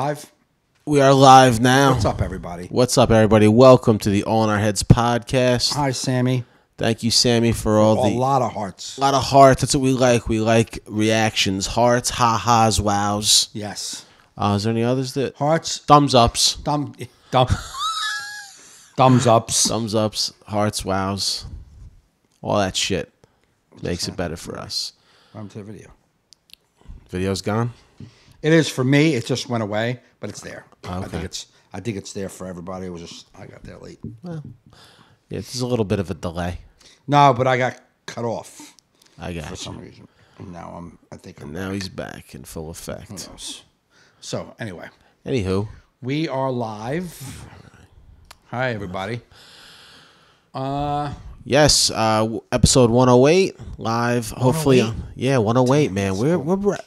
live? We are live now. What's up, everybody? What's up, everybody? Welcome to the All in Our Heads podcast. Hi, Sammy. Thank you, Sammy, for a lot of hearts. A lot of hearts. That's what we like. We like reactions, hearts, ha-has, wows. Yes. Is there any others that? Hearts. Thumbs ups. Thumbs ups. Thumbs ups, hearts, wows. All that shit makes it better for us. Welcome to the video. Video's gone? It is for me. It just went away, but it's there. Okay. I think it's there for everybody. It was just I got there late. Well, yeah, there's a little bit of a delay. No, but I got cut off. I got for some reason. And now now he's back in full effect. Who knows? So anyway. Anywho, we are live. Hi, everybody. Yes, episode 108 live. Hopefully, 108, man. We're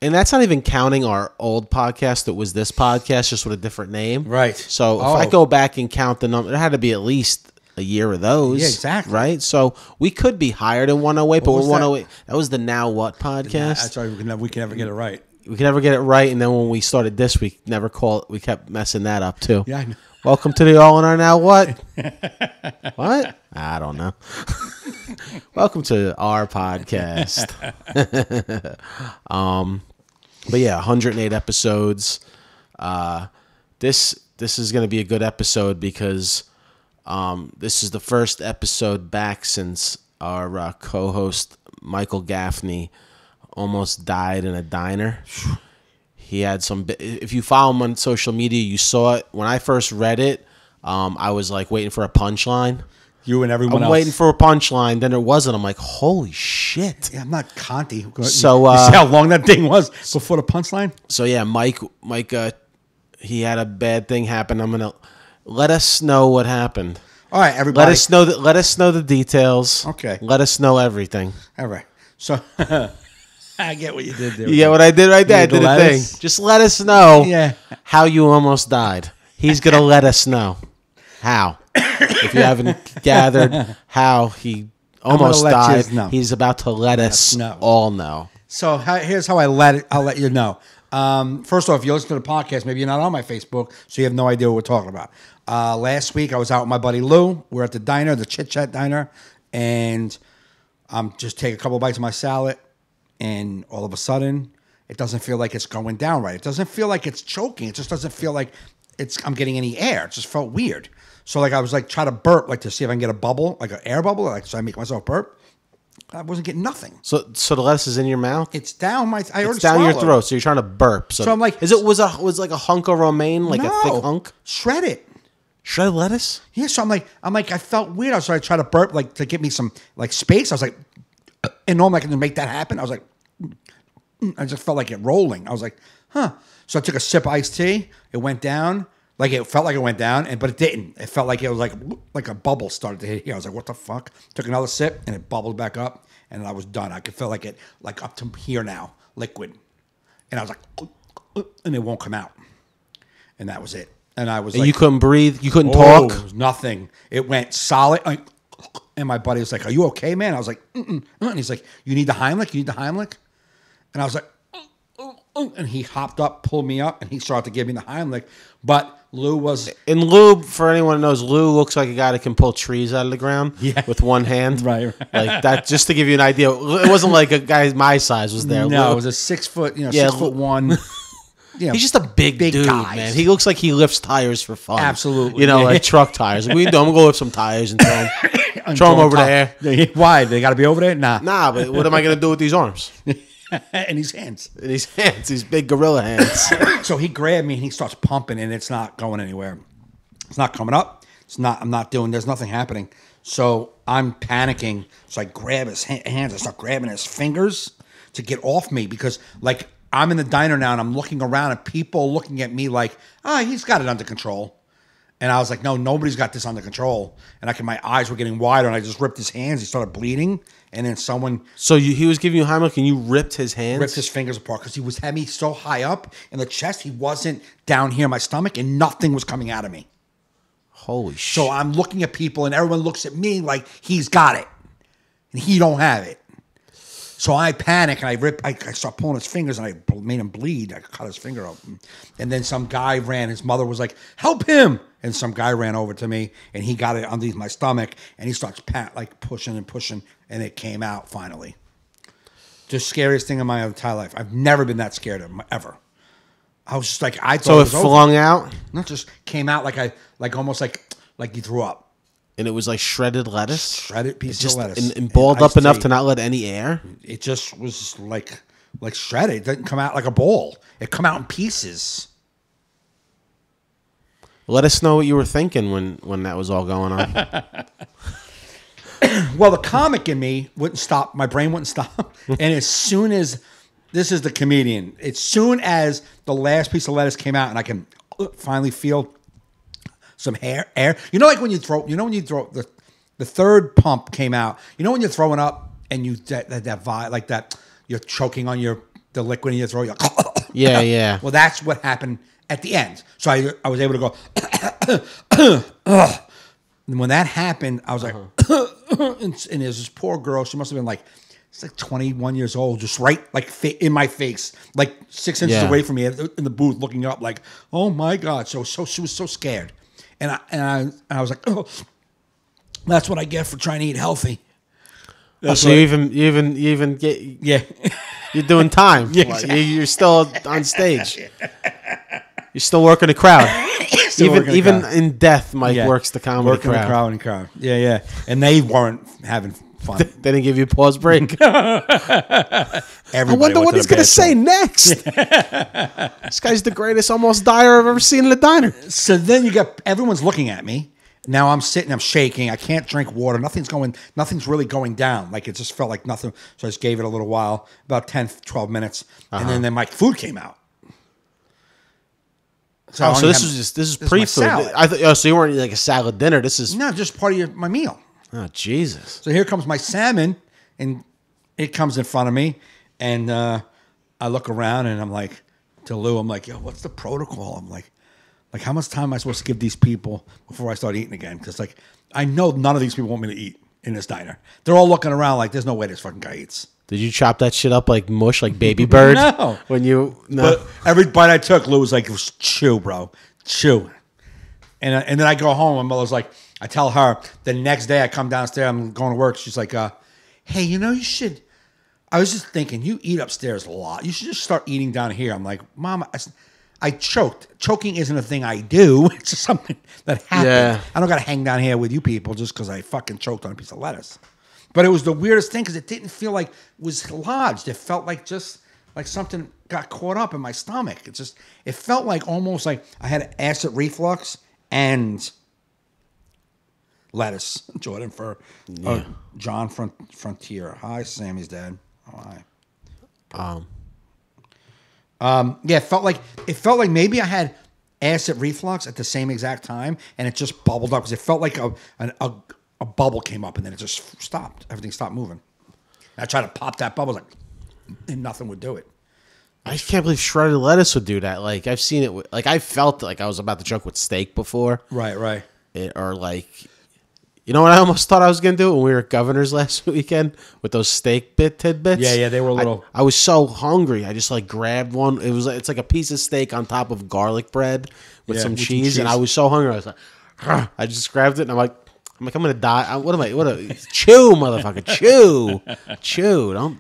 and that's not even counting our old podcast that was this podcast, just with a different name. Right. So if I go back and count the number, there had to be at least a year of those. Yeah, exactly. Right. So we could be higher than 108, but we're 108. That was the Now What podcast. That's right. We can never get it right. We can never get it right, and then when we started this, we kept messing that up too. Yeah, I know. Welcome to the All in Our Now What? What? I don't know. Welcome to our podcast. But yeah, 108 episodes. This is going to be a good episode because this is the first episode back since our co-host Michael Gaffney almost died in a diner. He had if you follow him on social media, you saw it. When I first read it, I was like waiting for a punchline. You and everyone else. I'm waiting for a punchline. Then there wasn't. I'm like, holy shit. Yeah, I'm not Conti. So, you see how long that thing was before the punchline? So yeah, Mike, he had a bad thing happen. I'm gonna let us know what happened. All right, everybody. Let us know the details. Okay. Let us know everything. All right. So I get what you did there. You get what I did right there? I did a thing. Just let us know how you almost died. He's going to let us know how. If you haven't gathered how he almost died, he's about to let us all know. So here's how I'll let you know. First off, if you listen to the podcast, maybe you're not on my Facebook, so you have no idea what we're talking about. Last week, I was out with my buddy Lou. We're at the diner, the Chit Chat Diner, and I'm just taking a couple bites of my salad. And all of a sudden, it doesn't feel like it's going down right. It doesn't feel like it's choking. It just doesn't feel like I'm getting any air. It just felt weird. So I was trying to burp, to see if I can get a bubble, like an air bubble, so I make myself burp. I wasn't getting nothing. So the lettuce is in your mouth? It's down I already It's down swallowed. your throat. So you're trying to burp. So I'm like, was like a hunk of romaine, like a thick hunk? Shred it. Shredded lettuce? Yeah. So I'm like, I felt weird. So I tried to burp, to give me some space. I was like. And normally I can make that happen. I was like, I just felt like it rolling. I was like, huh. So I took a sip of iced tea. It went down. It felt like it went down, but it didn't. It felt like it was like a bubble started to hit here. I was like, what the fuck? Took another sip, and it bubbled back up, and I was done. I could feel like it, up to here now, liquid. And I was like, and it won't come out. And that was it. And I was and you couldn't breathe? You couldn't talk? Nothing. It went solid. And my buddy was like, are you okay, man? I was like, And he's like, you need the Heimlich? You need the Heimlich? And I was like, And he hopped up, pulled me up, and he started to give me the Heimlich. But Lou was... And Lou, for anyone who knows, Lou looks like a guy that can pull trees out of the ground with one hand. Right. Like that, just to give you an idea. It wasn't like a guy my size was there. No, Lou, it was a 6 foot, 6'1". He's just a big dude, guy, man. He looks like he lifts tires for fun. Absolutely. Like truck tires. Like, I'm going to go lift some tires and throw them over there. Why? They got to be over there? Nah, but what am I going to do with these arms? And these hands. These big gorilla hands. So he grabbed me and he starts pumping and it's not going anywhere. It's not coming up. There's nothing happening. So I'm panicking. So I grab his hands. I start grabbing his fingers to get off me because I'm in the diner now and I'm looking around and people looking at me like, he's got it under control. And I was like, no, nobody's got this under control. And my eyes were getting wider and I just ripped his hands. He started bleeding. And then someone... So he was giving you Heimlich and you ripped his hands? Ripped his fingers apart because he had me so high up in the chest. He wasn't down here in my stomach and nothing was coming out of me. Holy shit. So I'm looking at people and everyone looks at me like he's got it. And he don't have it. So I panic and I start pulling his fingers and I made him bleed. I cut his finger open. And then some guy ran. His mother was like, "Help him!" And some guy ran over to me and he got it underneath my stomach and he starts pushing and pushing and it came out finally. Just scariest thing in my entire life. I've never been that scared of him ever. I was just like, I thought So it it was flung over. out, Not just came out almost like you threw up. and it was like shredded lettuce, Shredded pieces just of lettuce. and balled up iced enough tea. to not let any air. It just was like shredded. It didn't come out like a ball. It come out in pieces. Let us know what you were thinking when that was all going on. Well, the comic in me wouldn't stop. My brain wouldn't stop. And as soon as this is the comedian, as soon as the last piece of lettuce came out, and I can finally feel some air. You know, like when you throw. The third pump came out. You know when you're throwing up and you that vibe like that. You're choking on the liquid in your throat. You're Yeah, yeah. Well, that's what happened at the end. So I was able to go. And when that happened, I was like, and there's this poor girl. She must have been like, it's like 21 years old, just right like in my face, like 6 inches away from me in the booth, looking up, like, oh my god. So she was so scared, and I was like, oh, that's what I get for trying to eat healthy. So you even get you're doing time. Yeah, Like, exactly. you're still on stage. You're still working the crowd. Even in death, Mike works the comedy working crowd. the crowd. Yeah. And they weren't having fun. They didn't give you a pause break. I Everybody wonder went what to he's the going to say next. This guy's the greatest almost dyer I've ever seen in a diner. So then you got everyone's looking at me. Now I'm sitting, I'm shaking. I can't drink water. Nothing's really going down. Like it just felt like nothing. So I just gave it a little while, about 10, 12 minutes. And then my food came out. So this is pre-food. salad. I thought, so you weren't eating like a salad dinner. This is No, just part of my meal. oh Jesus. So here comes my salmon, and it comes in front of me, and I look around, and I'm like, to Lou, I'm like, yo, what's the protocol? I'm like, how much time am I supposed to give these people before I start eating again? Because like, I know none of these people want me to eat in this diner. They're all looking around like, there's no way this fucking guy eats. Did you chop that shit up like mush, like baby bird? No. No. But every bite I took, Lou was like, chew, bro, chew. And then I go home, and mother's like, I tell her, the next day I come downstairs, I'm going to work. She's like, hey, you should, I was just thinking, you eat upstairs a lot. You should just start eating down here. I'm like, Mom, I choked. Choking isn't a thing I do. It's just something that happened. Yeah. I don't got to hang down here with you people just because I fucking choked on a piece of lettuce. But it was the weirdest thing because it didn't feel like it was lodged. It felt like just like something got caught up in my stomach. It felt like almost like I had acid reflux and lettuce. Jordan for John Frontier. Hi, Sammy's dad. Oh, hi. Yeah, it felt like maybe I had acid reflux at the same exact time, and it just bubbled up because it felt like a bubble came up, and then it just stopped. Everything stopped moving. I tried to pop that bubble, and nothing would do it. I can't believe shredded lettuce would do that. Like I've seen it. Like I felt like I was about to choke with steak before. Right. Or like, you know what I almost thought I was gonna do when we were at Governor's last weekend with those steak tidbits. Yeah, they were a little. I was so hungry. I just like grabbed one. It's like a piece of steak on top of garlic bread with some cheese, and I was so hungry. I was like, I just grabbed it, and I'm like, I'm gonna die. What chew, motherfucker, chew. Don't.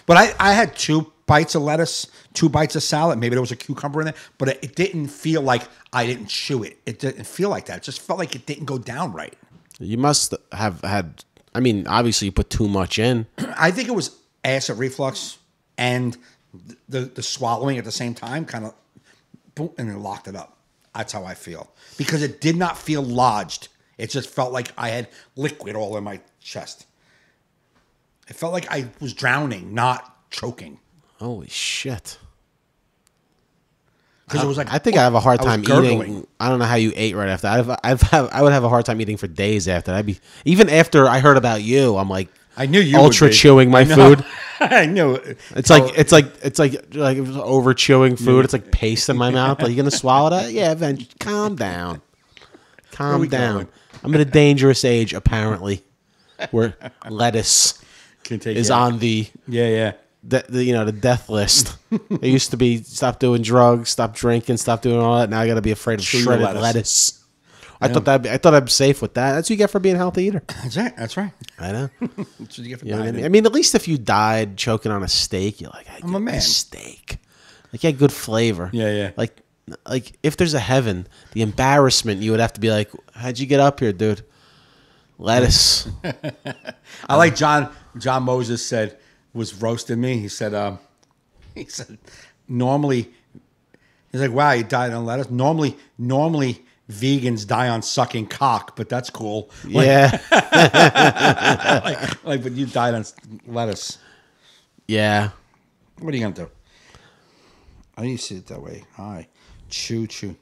But I had 2 bites of lettuce, 2 bites of salad. Maybe there was a cucumber in there, but it didn't feel like I didn't chew it. It didn't feel like that. It just felt like it didn't go down right. You must have had. I mean, obviously you put too much in. I think it was acid reflux and the swallowing at the same time, kind of, boom, and it locked it up. That's how I feel because it did not feel lodged. It just felt like I had liquid all in my chest. It felt like I was drowning, not choking. Holy shit! Because it was like I think I have a hard I was time gurgling. eating. I don't know how you ate right after. I would have a hard time eating for days after. Even after I heard about you. I'm like, I knew you ultra would be. chewing my I know. food. I knew it. It's like over chewing food. It's like paste in my mouth. Are you gonna swallow that? Yeah, eventually. Calm down. Calm down. going? I'm at a dangerous age, apparently. Where lettuce. Can take is you out. on the Yeah. the death list. It used to be stop doing drugs, stop drinking, stop doing all that. Now I got to be afraid of Chew your shredded lettuce. I thought I'm safe with that. That's what you get for being a healthy eater. That's right. I know. That's what you get for You know what I dieting. mean? I mean, at least if you died choking on a steak, you're like, I'm a man. Steak. Like, you had good flavor. Yeah. Like if there's a heaven, the embarrassment you would have to be like, how'd you get up here, dude? Lettuce. I like John Moses was roasting me. He said normally he's like, wow, you died on lettuce. Normally vegans die on sucking cock, but that's cool. Yeah. But you died on lettuce. Yeah. What are you gonna do? I used to see it that way. Hi. Chew. I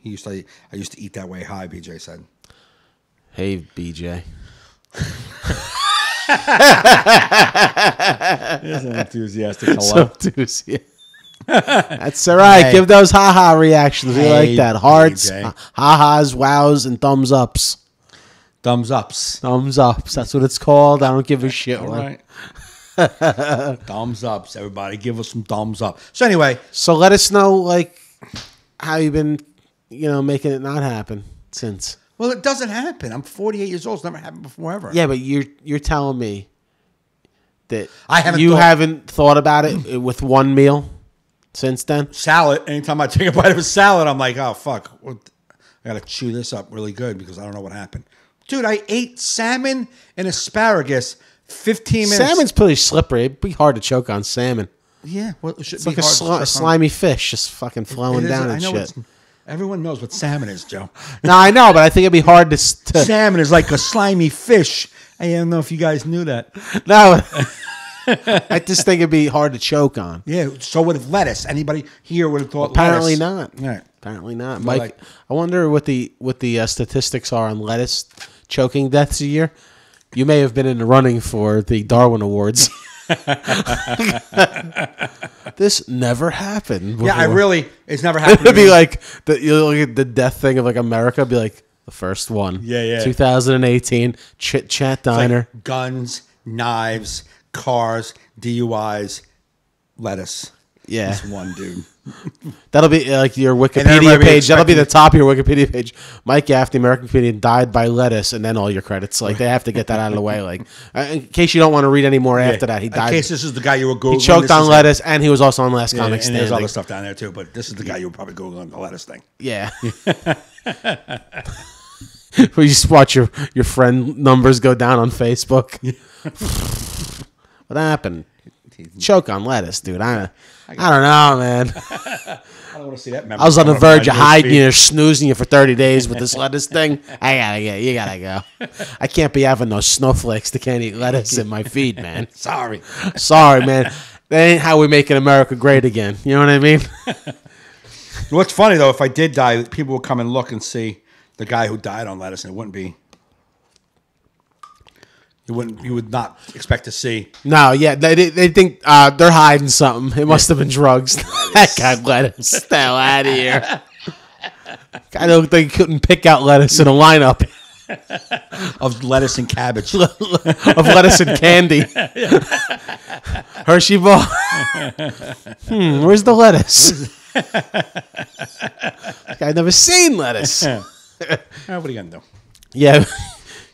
used to eat that way. Hi, BJ said. Hey, BJ. That's an enthusiastic hello. So enthusiastic. That's all right. Hey. Give those ha-ha reactions. We Hey, like that. Hearts, BJ. ha-has, wows, and thumbs ups. Thumbs ups. Thumbs ups. That's what it's called. I don't give a shit. All right. Thumbs ups, everybody. Give us some thumbs up. So anyway, So let us know, like, how you've been, making it not happen since. well, it doesn't happen. I'm 48 years old. It's never happened before ever. Yeah, but you're telling me that I haven't you thought- haven't thought about it with one meal since then. Salad. Anytime I take a bite of a salad, I'm like, oh fuck, I gotta chew this up really good because I don't know what happened. Dude, I ate salmon and asparagus 15 minutes. Salmon's pretty slippery. It'd be hard to choke on salmon. Yeah, well, it should It's be like a hard to choke on. slimy fish just fucking flowing It is- down I and know shit. everyone knows what salmon is, Joe. No, I know, but I think it'd be hard to Salmon is like a slimy fish. I don't know if you guys knew that. no. I just think it'd be hard to choke on. Yeah, so would lettuce. Anybody here would have thought Apparently lettuce. not. Right. Apparently not. Well, Mike, I wonder what the statistics are on lettuce choking deaths a year. You may have been in the running for the Darwin Awards. This never happened before. Yeah, it's never happened. It'd to be me. like you look at the death thing of like America. Be like the first one. Yeah. 2018 Chit Chat It's like Diner. guns, knives, cars, DUIs, lettuce. Yeah. Just one dude. That'll be like your everybody Wikipedia be page. That'll be expecting- the top of your Wikipedia page. Mike Gaff, the American comedian, died by lettuce, and then all your credits. Like they have to get that out of the way. Like in case you don't want to read any more after that, he died. In case this is the guy you were Googling. He choked this on is lettuce, and he was also on Last Yeah, Comic and there's Standing. other stuff down there too, but this is the guy you were probably Googling the lettuce thing. Yeah. We just watch your friend numbers go down on Facebook. What happened? Choke on lettuce, dude. I don't know, man. I don't want to see that. I was on the verge of hiding you, snoozing you for 30 days with this lettuce thing. You gotta go. I can't be having no snowflakes that can't eat lettuce in my feed, man. Sorry. Sorry, man. That ain't how we making America great again. You know what I mean? What's funny though, if I did die, people would come and look and see the guy who died on lettuce, and it wouldn't be. You would not expect to see. No, yeah, they think they're hiding something. It must have been drugs. That guy lettuce. Get the hell out of here. I don't think he couldn't pick out lettuce in a lineup Of lettuce and cabbage. of lettuce and candy. Hershey bar. Where's the lettuce? I've never seen lettuce. What are you gonna do? Yeah.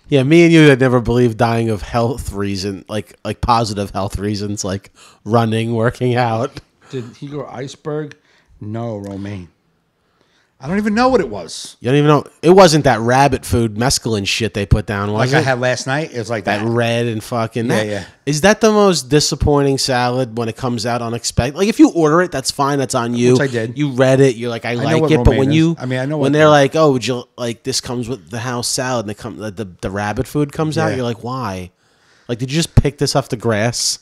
Yeah, me and you had never believed dying of health reason, like positive health reasons, like running, working out. Did he go iceberg? No, romaine. I don't even know what it was. You don't even know. It wasn't that rabbit food mescaline shit they put down, was Like it? I had last night. It was like that that. red and fucking. Yeah. Is that the most disappointing salad when it comes out unexpected? Like if you order it, that's fine. That's on you. Which I did. You read it. You're like, I know like what it. But romaine when is. you, I mean, I know when what they're the- like, oh, would you like this comes with the house salad, and it comes the rabbit food comes out. Yeah. You're like, why? Like, did you just pick this off the grass?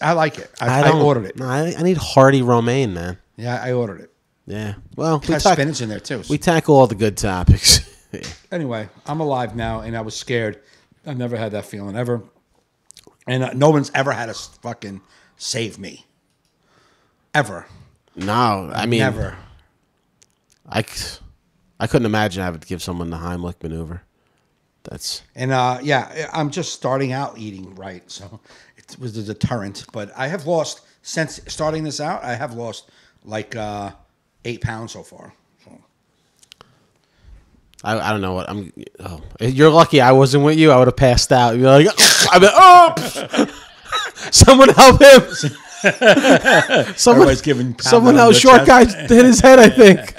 I like it. I ordered it. No, I need hearty romaine, man. Yeah, I ordered it. Yeah. Well, It has spinach in there too. we tackle all the good topics. Anyway, I'm alive now, and I was scared. I've never had that feeling ever, and no one's ever had to fucking save me, ever. No, I mean, Never. I couldn't imagine having to give someone the Heimlich maneuver. That's And yeah, I'm just starting out eating right, so it was a deterrent. But I have lost since starting this out. I have lost like 8 pounds so far. So. I don't know what I'm. Oh, you're lucky I wasn't with you. I would have passed out. You're like, I've been, oh, someone help him. Someone else. Short guy hit his head, I think.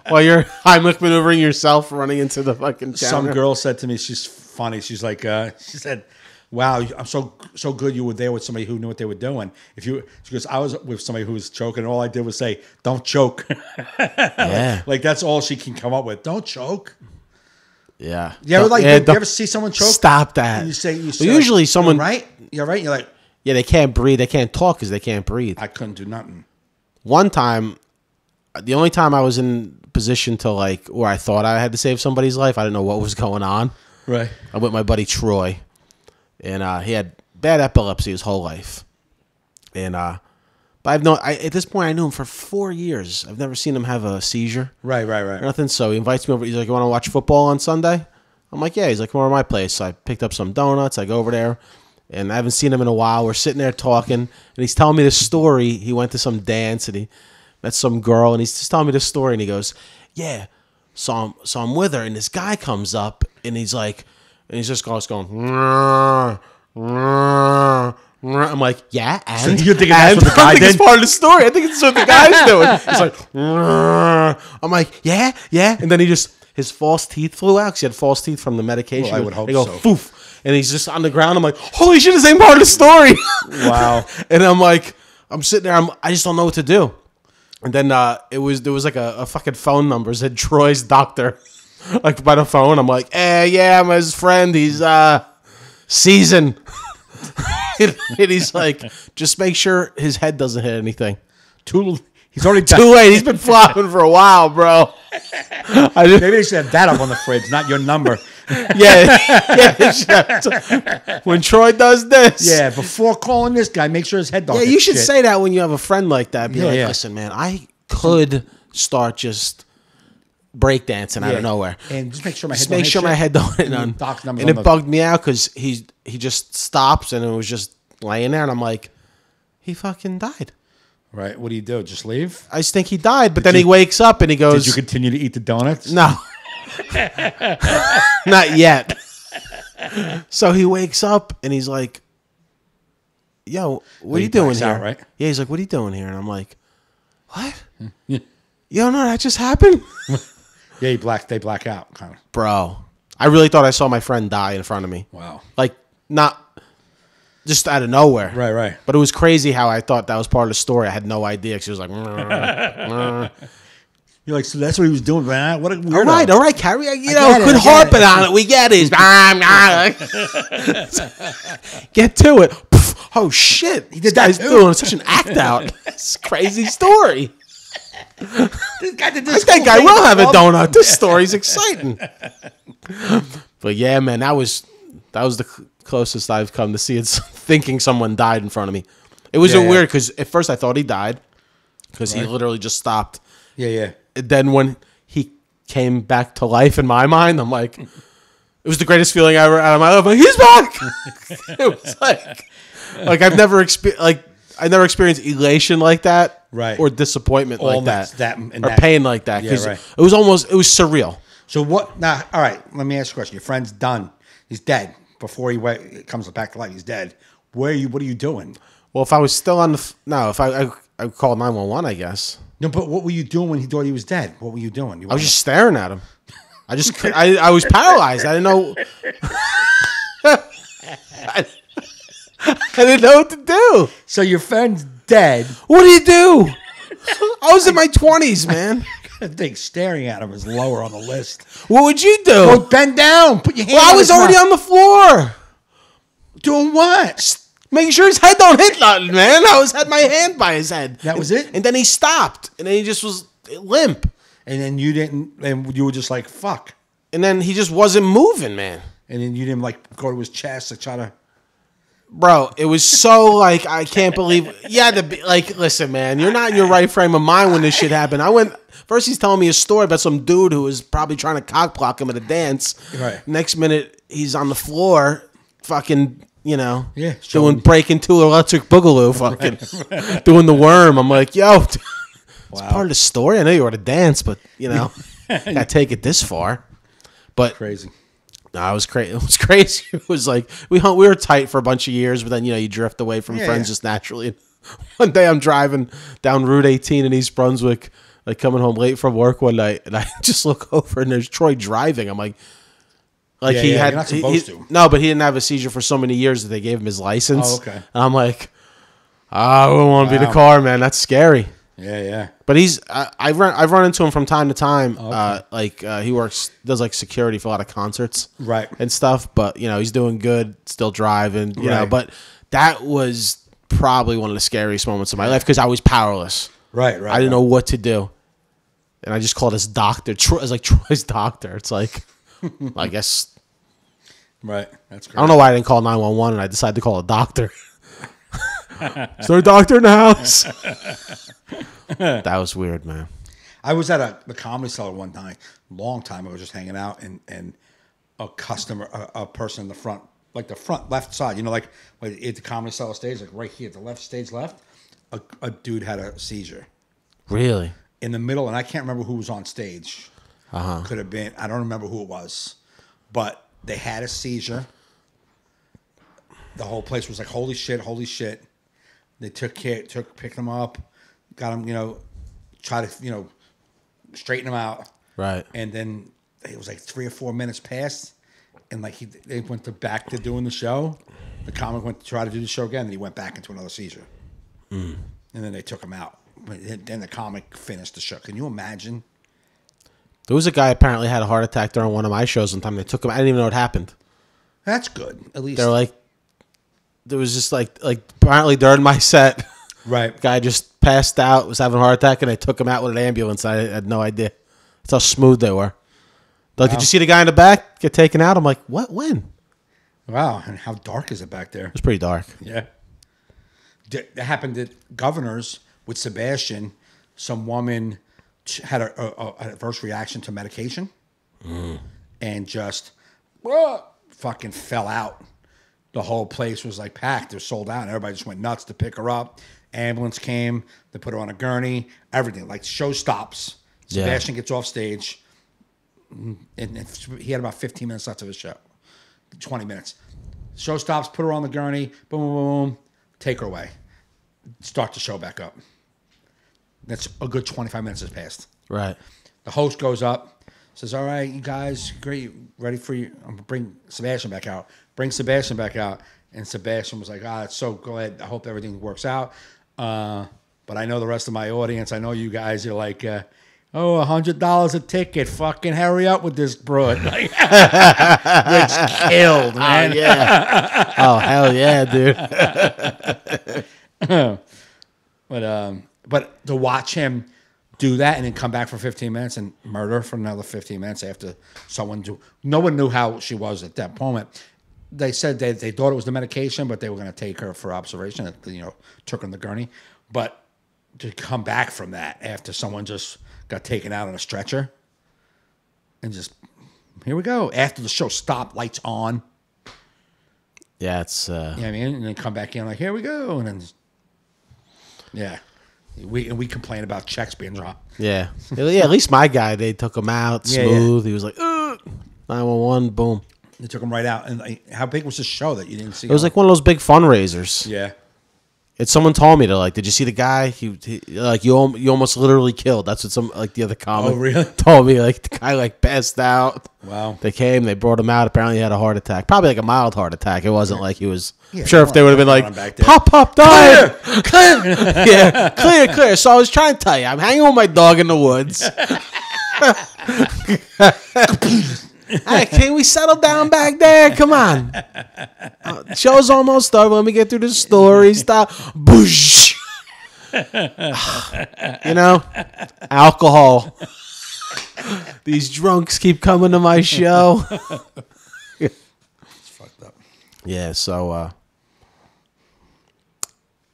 While you're Heimlich maneuvering yourself, running into the fucking counter. Some girl said to me, she's funny. She's like, she said, "Wow, I'm so good. You were there with somebody who knew what they were doing." She goes, "I was with somebody who was choking, and all I did was say, 'Don't choke.'" Yeah, like that's all she can come up with. Don't choke. Yeah. You ever see someone choke? Stop that. And you say usually like, someone You're right. You're like. Yeah, they can't breathe. They can't talk because they can't breathe. I couldn't do nothing. One time, the only time I was in position to like where I thought I had to save somebody's life, I didn't know what was going on. Right. I'm with my buddy Troy, and he had bad epilepsy his whole life. And but at this point I knew him for 4 years. I've never seen him have a seizure. Right. Nothing. So he invites me over. He's like, "You want to watch football on Sunday?" I'm like, "Yeah." He's like, "Come over to my place." So I picked up some donuts. I go over there. And I haven't seen him in a while. We're sitting there talking, and he's telling me this story. He went to some dance, and he met some girl, and he's just telling me this story. And he goes, "Yeah, so I'm with her, and this guy comes up, and he's like, and he's just going, rrr, rrr, rrr." I'm like, "Yeah, and so you're thinking that's what the guy did? It's part of the story. I think it's what the guy's doing." He's like, rrr. I'm like, "Yeah," and then his false teeth flew out because he had false teeth from the medication. Well, I would hope they go, so. Poof. And he's just on the ground. I'm like, holy shit, this ain't part of the story. Wow. And I'm like, I'm sitting there. I just don't know what to do. And then there was like a fucking phone number. It said Troy's doctor, like by the phone. I'm like, yeah, I'm his friend. He's seasoned. And he's like, just make sure his head doesn't hit anything. He's already too late. He's been flopping for a while, bro. Maybe they should have that up on the fridge, not your number. Yeah. When Troy does this. Yeah, before calling this guy, make sure his head don't hit you should shit. say that when you have a friend like that. Be like, listen, man, I could start just breakdancing out of nowhere. And just make sure my head don't hit none. And it bugged me out because he just stops and it was just laying there. And I'm like, he fucking died. Right. What do you do? Just leave? I just think he died. But then he wakes up and he goes... Did you continue to eat the donuts? No. Not yet. So he wakes up and he's like, "Yo, what are you doing here?" Out, right? Yeah, he's like, "What are you doing here?" And I'm like, "What? You don't know that just happened?" Yeah, they black out, kind of. Bro, I really thought I saw my friend die in front of me. Wow. Like, not just out of nowhere. Right. But it was crazy how I thought that was part of the story. I had no idea because he was like, You're like, so that's what he was doing, man. What a weirdo. All right, Carrie. Quit harping on it. We get it. Get to it. Oh, shit. He did that too. Doing such an act out. It's a crazy story. This guy did I this think I will have a donut. This story's exciting. But yeah, man, that was the closest I've come to see it, thinking someone died in front of me. It was weird because at first I thought he died because he literally just stopped. Yeah. Then when he came back to life in my mind, I'm like, it was the greatest feeling I ever had in my life. I'm like, he's back. It was like I've never experienced elation like that, right? Or disappointment like that, or pain like that. Yeah, right. It was surreal. So what? Now, all right. Let me ask you a question. Your friend's done. He's dead. Before he comes back to life, he's dead. What are you doing? Well, if I was still on if I called 911, I guess. No, but what were you doing when he thought he was dead? What were you doing? I was just staring at him. I was paralyzed. I didn't know. I didn't know what to do. So your friend's dead. What do you do? I was in my 20s, man. I think staring at him is lower on the list. What would you do? Go bend down. Put your hand. Well, I was already on the floor. Doing what? Making sure his head don't hit nothing, man. I had my hand by his head. That was it? And then he stopped. And then he just was limp. And then you didn't, and you were just like, fuck. And then he just wasn't moving, man. And then you didn't like go to his chest to try to. Bro, it was so like, I can't believe. Yeah, listen, man, you're not in your right frame of mind when this shit happened. First he's telling me a story about some dude who was probably trying to cock block him at a dance. Right. Next minute, he's on the floor, fucking, Yeah, breaking to Electric Boogaloo, fucking doing the worm. I'm like, yo, it's part of the story. I know you were to dance, but gotta take it this far. But crazy. No, it was crazy. It was crazy. It was like we were tight for a bunch of years, but then you drift away from friends just naturally. One day I'm driving down Route 18 in East Brunswick, like coming home late from work one night, and I just look over and there's Troy driving. I'm like he had you're not supposed to. No, but he didn't have a seizure for so many years that they gave him his license. Oh, okay. And I'm like, I wouldn't want to be the car, man. That's scary. Yeah. But I've run into him from time to time. He does like security for a lot of concerts, right, and stuff. But he's doing good, still driving. You know, but that was probably one of the scariest moments of my life because I was powerless. Right. I didn't know what to do, and I just called his doctor. I was like Troy's doctor. It's like, I guess. Right. That's great. I don't know why I didn't call 911 and I decided to call a doctor. Is there a doctor in the house? That was weird, man. I was at the Comedy Cellar one night, long time ago, just hanging out, and a customer, a person in the front, like the front left side, like at the Comedy Cellar stage, like right here at the left stage left, a dude had a seizure. Really? In the middle, and I can't remember who was on stage. Uh-huh. Could have been, I don't remember who it was, but they had a seizure. The whole place was like, holy shit. They picked him up, got him, try to, straighten him out. Right. And then it was like 3 or 4 minutes passed, and like they went back to doing the show. The comic went to try to do the show again, and he went back into another seizure. And then they took him out. Then the comic finished the show. Can you imagine? There was a guy apparently had a heart attack during one of my shows one time. They took him. I didn't even know what happened. That's good. At least they're like, there was just like apparently during my set, right? Guy just passed out, was having a heart attack, and they took him out with an ambulance. I had no idea. That's how smooth they were. They're like, did you see the guy in the back get taken out? I'm like, what? When? Wow. And how dark is it back there? It's pretty dark. Yeah. That happened at Governor's with Sebastian. Some woman had an adverse reaction to medication and just fucking fell out. The whole place was like packed. It was sold out. Everybody just went nuts to pick her up. Ambulance came. They put her on a gurney. Everything. Like, show stops. Sebastian gets off stage. And he had about 15 minutes left of his show. 20 minutes. Show stops. Put her on the gurney. Boom, boom, boom. Take her away. Start the show back up. That's a good 25 minutes has passed. Right. The host goes up, says, all right, you guys, great, ready for you. I'm going to bring Sebastian back out. Bring Sebastian back out. And Sebastian was like, it's so glad. I hope everything works out. But I know the rest of my audience. I know you guys are like, $100 a ticket. Fucking hurry up with this broad. Which killed, man. Oh, yeah. Oh, hell yeah, dude. But to watch him do that and then come back for 15 minutes and murder for another 15 minutes after no one knew how she was at that moment. They said they thought it was the medication, but they were going to take her for observation. Took her in the gurney. But to come back from that after someone just got taken out on a stretcher and just, here we go. After the show stopped, lights on. Yeah, it's... You know what I mean? And then come back in like, here we go. And then, yeah. We complain about checks being dropped. Yeah. Yeah, at least my guy, they took him out smooth. Yeah. He was like, 911, boom. They took him right out. And how big was the show that you didn't see? It was like one of those big fundraisers. Yeah. It's someone told me did you see the guy? He like you almost literally killed. That's what the other comic told me. Like the guy passed out. Wow. They came, they brought him out. Apparently he had a heart attack. Probably like a mild heart attack. It wasn't like he was I'm sure if they would have been like pop died. Clear. Yeah, clear. So I was trying to tell you, I'm hanging with my dog in the woods. Hey, can we settle down back there? Come on. Show's almost over. Let me get through the story. Stop. Boosh. Alcohol. These drunks keep coming to my show. It's fucked up. Yeah, so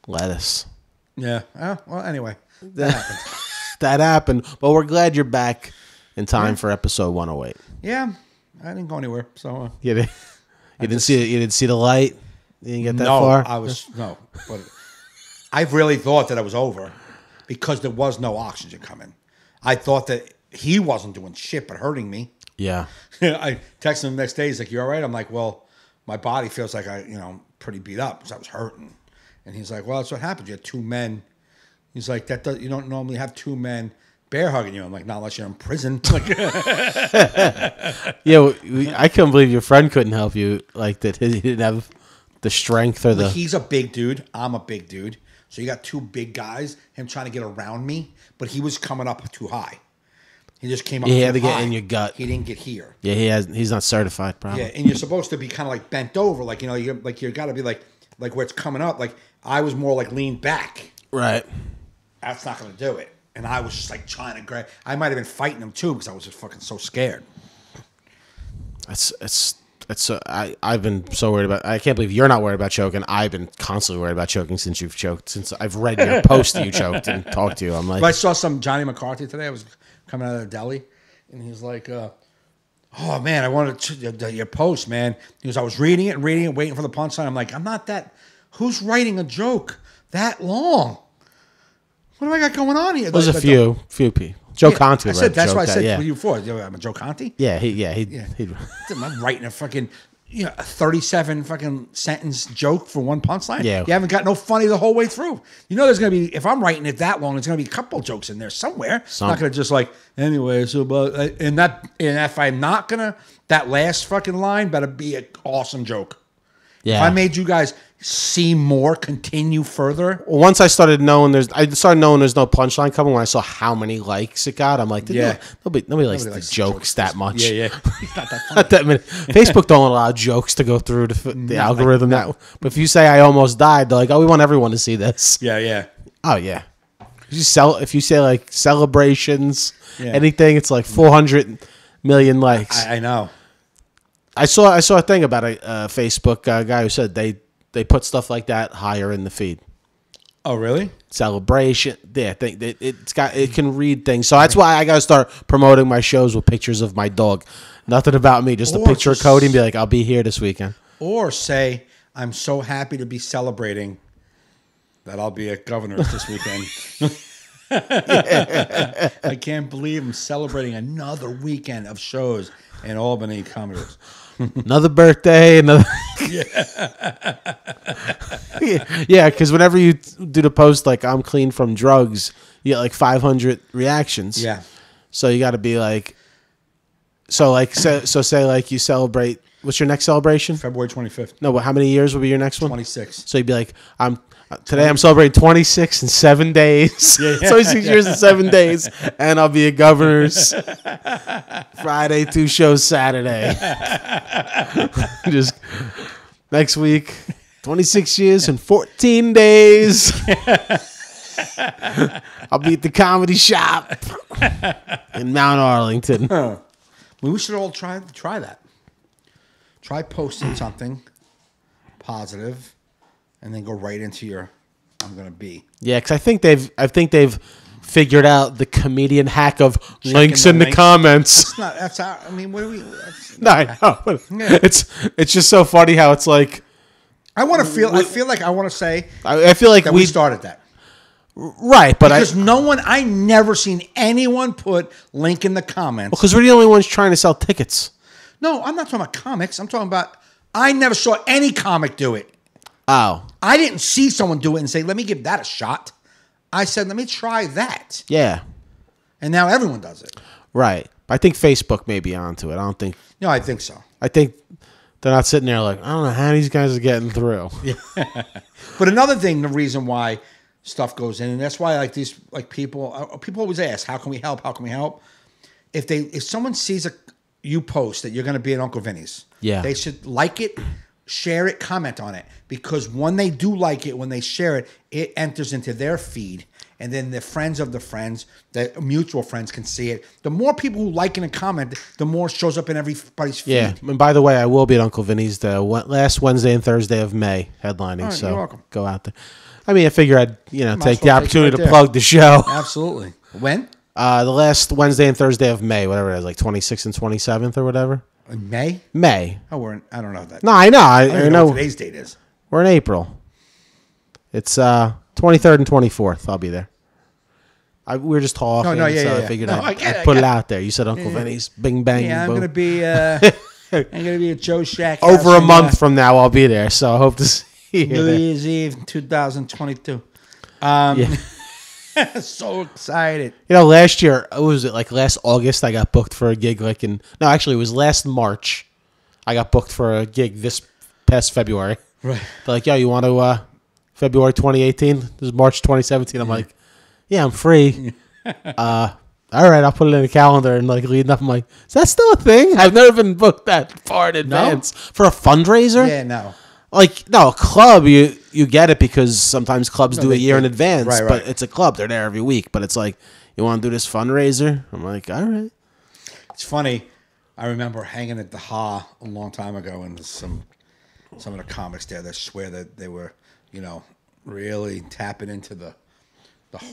lettuce. Yeah. Well, anyway, that happened. That happened. But we're glad you're back in time for episode 108. Yeah. I didn't go anywhere, so you didn't see it. You didn't see the light. You didn't get that far? No, but I really thought that it was over because there was no oxygen coming. I thought that he wasn't doing shit but hurting me. Yeah. I texted him the next day. He's like, "You all right?" I'm like, "Well, my body feels like pretty beat up because I was hurting." And he's like, "Well, that's what happened. You had two men." He's like, you don't normally have two men bear hugging you." I'm like, "Not unless you're in prison." Like, yeah, I couldn't believe your friend couldn't help you like that. He didn't have the strength or the. He's a big dude. I'm a big dude. So you got two big guys. Him trying to get around me, but he was coming up too high. He just came up. He had too to get high. in your gut. He didn't get here. Yeah, he's not certified, probably. Yeah, and you're supposed to be kind of like bent over, like you got to be like where it's coming up. Like I was more like leaned back. Right. That's not going to do it. And I was just like trying to grab. I might have been fighting him too because I was just fucking so scared. I've been so worried about. I can't believe you're not worried about choking. I've been constantly worried about choking since you've choked. Since I've read your post that you choked and talked to you, I'm like. But I saw some Johnny McCarthy today. I was coming out of the deli, and he's like, "Oh man, I wanted your post, man." He goes, "I was reading it, waiting for the punchline." I'm like, "I'm not that. Who's writing a joke that long? What do I got going on here?" There's a few people. Joe Conti. I said that's why I said yeah. to you before. I'm a Joe Conti. Yeah, he I'm writing a fucking a 37 fucking sentence joke for one punchline. Yeah, you haven't got no funny the whole way through. You know, there's gonna be if I'm writing it that long, there's gonna be a couple jokes in there somewhere. It's not gonna just like anyway. So, but and if I'm not gonna that last fucking line better be an awesome joke. Yeah, if I made you guys see more, continue further. Well, once I started knowing there's no punchline coming. When I saw how many likes it got, I'm like, nobody likes the jokes that much. Yeah, it's not that funny. Not that many. Facebook don't allow jokes to go through the algorithm. But if you say I almost died, they're like, oh, we want everyone to see this. Yeah. Oh yeah. If you say like celebrations, anything, it's like 400 million likes. I know. I saw a thing about a Facebook guy who said they put stuff like that higher in the feed. Oh, really? Celebration. Yeah, it can read things. So that's why I got to start promoting my shows with pictures of my dog. Nothing about me, just a picture of Cody and be like, I'll be here this weekend. Or say, I'm so happy to be celebrating that I'll be at Governor's this weekend. I can't believe I'm celebrating another weekend of shows in Albany Commodores. Another birthday, another. Yeah, because whenever you do the post like I'm clean from drugs, you get like 500 reactions. Yeah. So you got to be like, say like you celebrate. What's your next celebration? February 25th. No, but how many years will be your next one? 26. So you'd be like, today I'm celebrating 26 in 7 days. Yeah. 26 years and 7 days. And I'll be at Governor's Friday, 2 shows Saturday. Just next week, 26 years and 14 days. I'll be at the Comedy Shop in Mount Arlington. Well, we should all try that. Try posting something positive. And then go right into your I'm gonna be. Yeah, because I think they've figured out the comedian hack of links in the comments. It's not. That's how. I mean, what do we? No, I know. Yeah. It's just so funny how it's like. I feel like I want to say. I feel like we started that. Right, but because I never seen anyone put link in the comments. Because we're the only ones trying to sell tickets. No, I'm not talking about comics. I'm talking about. I never saw any comic do it. Oh. I didn't see someone do it and say, let me give that a shot. I said, let me try that. Yeah. And now everyone does it. Right. I think Facebook may be onto it. I don't think. No, I think so. I think they're not sitting there like, I don't know how these guys are getting through. Yeah. But another thing, the reason why stuff goes in, and that's why like these like people always ask, how can we help? How can we help? If someone sees you post that you're going to be at Uncle Vinny's, they should like it, share it, comment on it. Because when they do like it, when they share it, it enters into their feed. And then the friends of the friends, the mutual friends can see it. The more people who like it and comment, the more it shows up in everybody's feed. Yeah. And by the way, I will be at Uncle Vinny's the last Wednesday and Thursday of May headlining. Right, so you're welcome. Go out there. I mean, I figure I'd take the opportunity to plug the show. Absolutely. When? The last Wednesday and Thursday of May, whatever it is, like 26th and 27th or whatever. In May? May. Oh, I don't know that. No, I know. I don't know what today's date is. We're in April. It's 23rd and 24th. I'll be there. We were just talking, I figured I'd put it out there. You said Uncle Vinny's Bing Bang Yeah, I'm Boom. gonna be at Joe Shack Over a month from now, I'll be there. So I hope to see you. New Year's Eve 2022. So excited. Last year, last August, I got booked for a gig. It was last March. I got booked for a gig this past February. Right. They're like, you want to February 2018? This is March 2017. I'm like, yeah, I'm free. All right, I'll put it in the calendar and leading up. I'm like, is that still a thing? I've never been booked that far in advance for a fundraiser. Yeah, no. No, a club, you get it because sometimes clubs do a year in advance, right. but it's a club. They're there every week. But it's like, you want to do this fundraiser? I'm like, all right. It's funny. I remember hanging at the Ha a long time ago, and some of the comics there that swear that they were, really tapping into the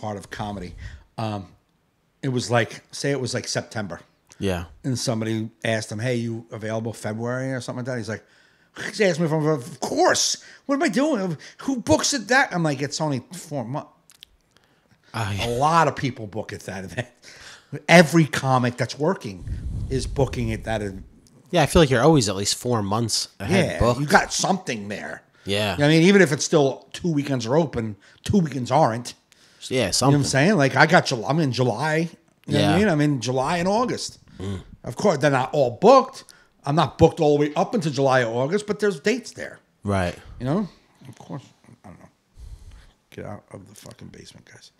heart of comedy. It was like September. Yeah. And somebody asked him, hey, you available February or something like that? He's like, he asked me if I'm, of course. What am I doing? Who books it that? I'm like, it's only 4 months. A lot of people book it that event. Every comic that's working is booking it that event. Yeah, I feel like you're always at least 4 months ahead booked. You got something there. Yeah. I mean, even if it's still 2 weekends are open, 2 weekends aren't. Yeah, something. You know what I'm saying? Like, I'm in July. You know what I mean? I'm in July and August. Of course, they're not all booked. I'm not booked all the way up into July or August, but there's dates there. Right. Of course. I don't know. Get out of the fucking basement, guys.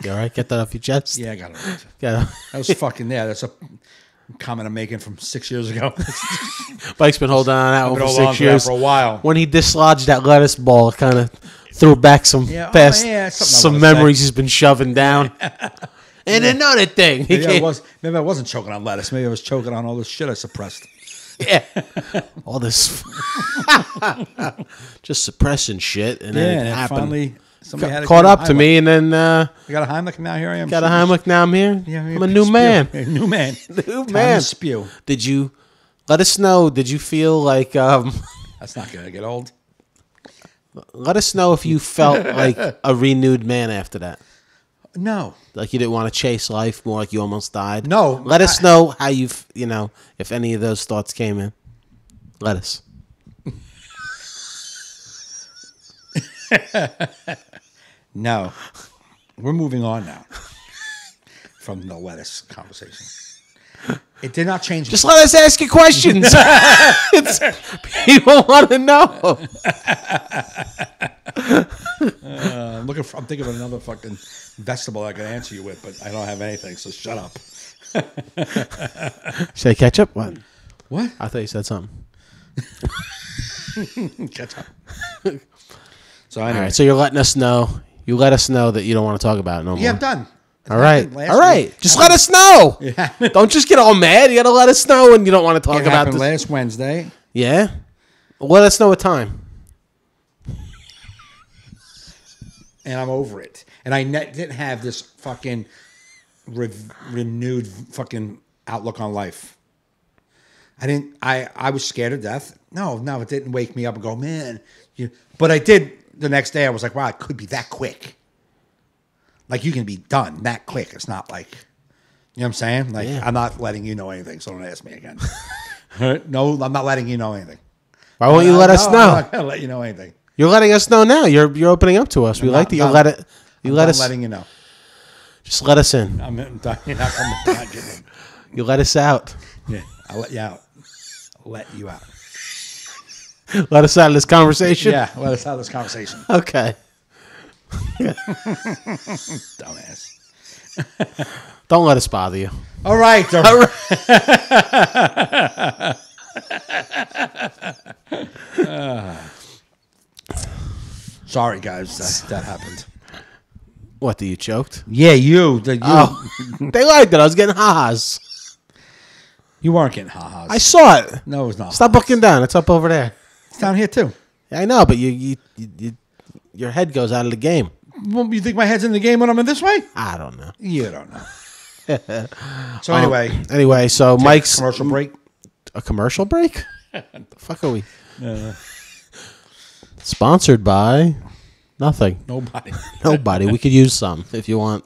You all right? Get that off your chest? Yeah, I got it. Right. That was fucking there. That's a comment I'm making from 6 years ago. Mike's been holding on that one for 6 years. For a while. When he dislodged that lettuce ball, it kind of threw back some some memories he's been shoving down. And another thing. Maybe I wasn't choking on lettuce. Maybe I was choking on all this shit I suppressed. Yeah. All this. Just suppressing shit. And then it happened. Finally, somebody had caught up to me, and then. I got a Heimlich, now here I am. Got a Heimlich, now I'm here. Yeah, I'm a new man. New man. New man. Spew. Did you. Let us know. Did you feel like. That's not going to get old. Let us know if you felt like a renewed man after that. No. Like you didn't want to chase life more, like you almost died. No. Let us know how if any of those thoughts came in. Let us. No. We're moving on now from the lettuce conversation. It did not change. Just let us ask you questions. People want to know. I'm thinking of another fucking vegetable I can answer you with, but I don't have anything, so shut up. Say ketchup? What? I thought you said something. Ketchup. So anyway. All right, so you're letting us know. You let us know that you don't want to talk about it no more. Yeah, I'm done. All right. Just let us know. Don't just get all mad. You got to let us know when you don't want to talk about this. Last Wednesday. Yeah? Let us know what time. And I'm over it. And I didn't have this fucking renewed fucking outlook on life. I was scared to death. No, it didn't wake me up and go, man. But I did the next day. I was like, wow, it could be that quick. Like, you can be done that quick. It's not like, you know what I'm saying? Like, I'm not letting you know anything, so don't ask me again. No, I'm not letting you know anything. Why won't you let us know? I'm not going to let you know anything. You're letting us know now. You're opening up to us. We like that. You let it. You let us. Letting you know. Just let us in. I'm not getting in. You let us out. Yeah, I'll let you out. I'll let you out. Let us out of this conversation. Yeah, let us out of this conversation. Okay. Dumbass. Don't let us bother you. All right. Sorry, guys. That happened. What, you choked? Yeah, you. Oh, they liked it. I was getting ha-has. You weren't getting ha-has. I saw it. No, it was not. Stop looking down. It's up over there. It's down here, too. I know, but your head goes out of the game. Well, you think my head's in the game when I'm in this way? I don't know. You don't know. So anyway, so Mike's commercial break. A commercial break? The fuck are we? Sponsored by nothing. Nobody. Nobody. We could use some if you want.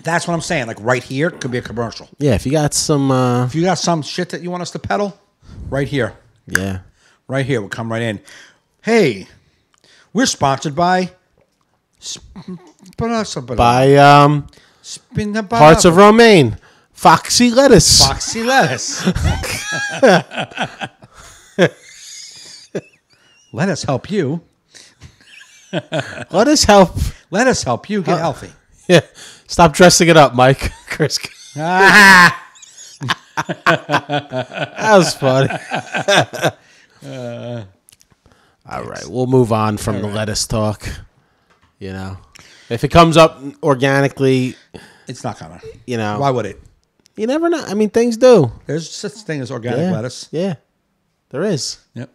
That's what I'm saying. Like right here could be a commercial. Yeah, if you got some. If you got some shit that you want us to peddle, right here. Yeah. Right here. We'll come right in. Hey, we're sponsored by... Hearts of Romaine. Foxy Lettuce. Foxy Lettuce. Let us help you. Let us help. Let us help you get healthy. Yeah. Stop dressing it up, Mike. Chris. Ah! That was funny. All right. We'll move on from the lettuce talk. You know, if it comes up organically, It's not gonna. you know, Why would it? you never know. I mean, things do. There's such a thing as organic lettuce. Yeah. There is. Yep.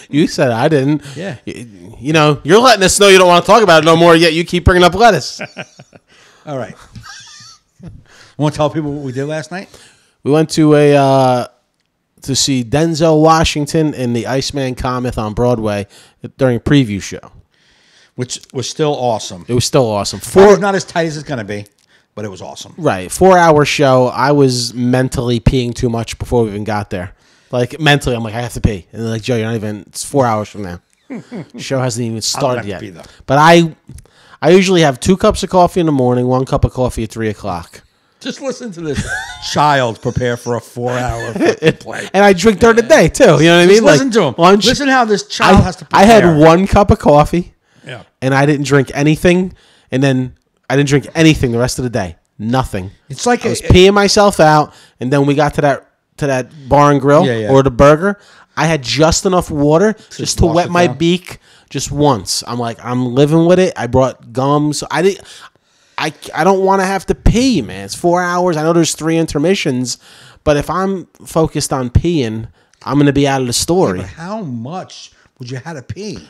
You said I didn't. Yeah. You know, you're letting us know you don't want to talk about it no more, yet you keep bringing up lettuce. All right. Want to tell people what we did last night? We went to to see Denzel Washington in the Iceman Cometh on Broadway during a preview show. Which was still awesome. It was still awesome. It's not as tight as it's going to be, but it was awesome. Right. 4-hour show. I was mentally peeing too much before we even got there. Like, mentally, I'm like, I have to pee. And they're like, Joe, you're not even, it's 4 hours from now. The show hasn't even started yet. Pee, though. But I usually have 2 cups of coffee in the morning, 1 cup of coffee at 3 o'clock. Just listen to this child prepare for a 4-hour play. And I drink during the day, too. You know what I mean? Listen to him. Lunch. Listen how this child has to prepare. I had 1 cup of coffee. Yeah. And I didn't drink anything. And then I didn't drink anything the rest of the day. Nothing. It's like I was peeing myself out. And then we got to that bar and grill or the burger. I had just enough water just to wet my beak just once. I'm like, I'm living with it. I brought gum. So I don't want to have to pee, man. It's 4 hours. I know there's 3 intermissions. But if I'm focused on peeing, I'm going to be out of the story. But how much would you have to pee?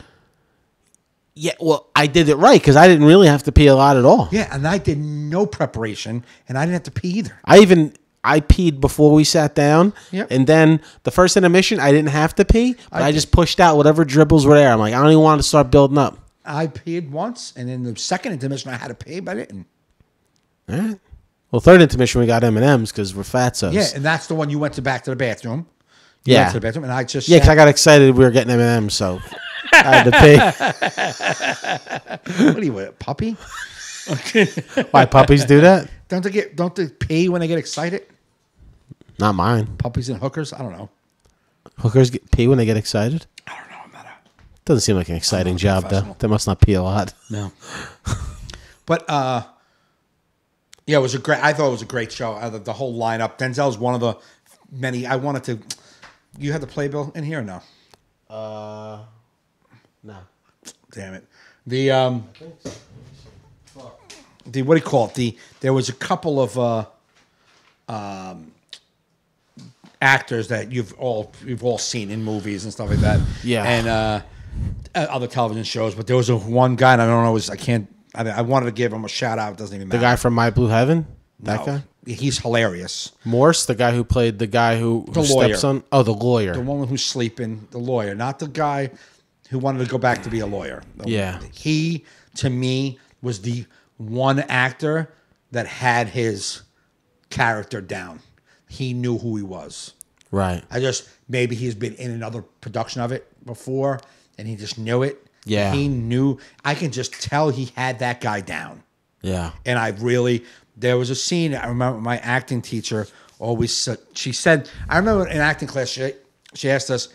Yeah, well, I did it right because I didn't really have to pee a lot at all. Yeah, and I did no preparation, and I didn't have to pee either. I peed before we sat down, and then the first intermission, I didn't have to pee, but I just pushed out whatever dribbles were there. I'm like, I don't even want to start building up. I peed once, and in the second intermission, I had to pee, but I didn't. All right. Well, third intermission, we got M&Ms because we're fatsos. Yeah, and that's the one you went back to the bathroom. You went to the bathroom, and I just because I got excited we were getting M&Ms, so I had to pee. What are you, a puppy? Why puppies do that? Don't they pee when they get excited? Not mine. Puppies and hookers? I don't know. Hookers pee when they get excited? I don't know. I'm not a... Doesn't seem like an exciting job, though. They must not pee a lot. No. But, yeah, I thought it was a great show. The whole lineup. Denzel's one of the many. I wanted to... You had the playbill in here or no? No. Damn it. The what do you call it? There was a couple of actors that you've all seen in movies and stuff like that. Yeah. And other television shows, but there was one guy, and I don't know. I wanted to give him a shout out. It doesn't even matter. The guy from My Blue Heaven. That guy. He's hilarious. Morse, the guy who played the guy who lawyer. steps on. Oh, the lawyer. The one who's sleeping. The lawyer, not the guy who wanted to go back to be a lawyer. Yeah. He, to me, was the one actor that had his character down. He knew who he was. Right. Maybe he's been in another production of it before, and he just knew it. Yeah. He knew. I can just tell he had that guy down. Yeah. And there was a scene, I remember my acting teacher always said, I remember in acting class, she asked us,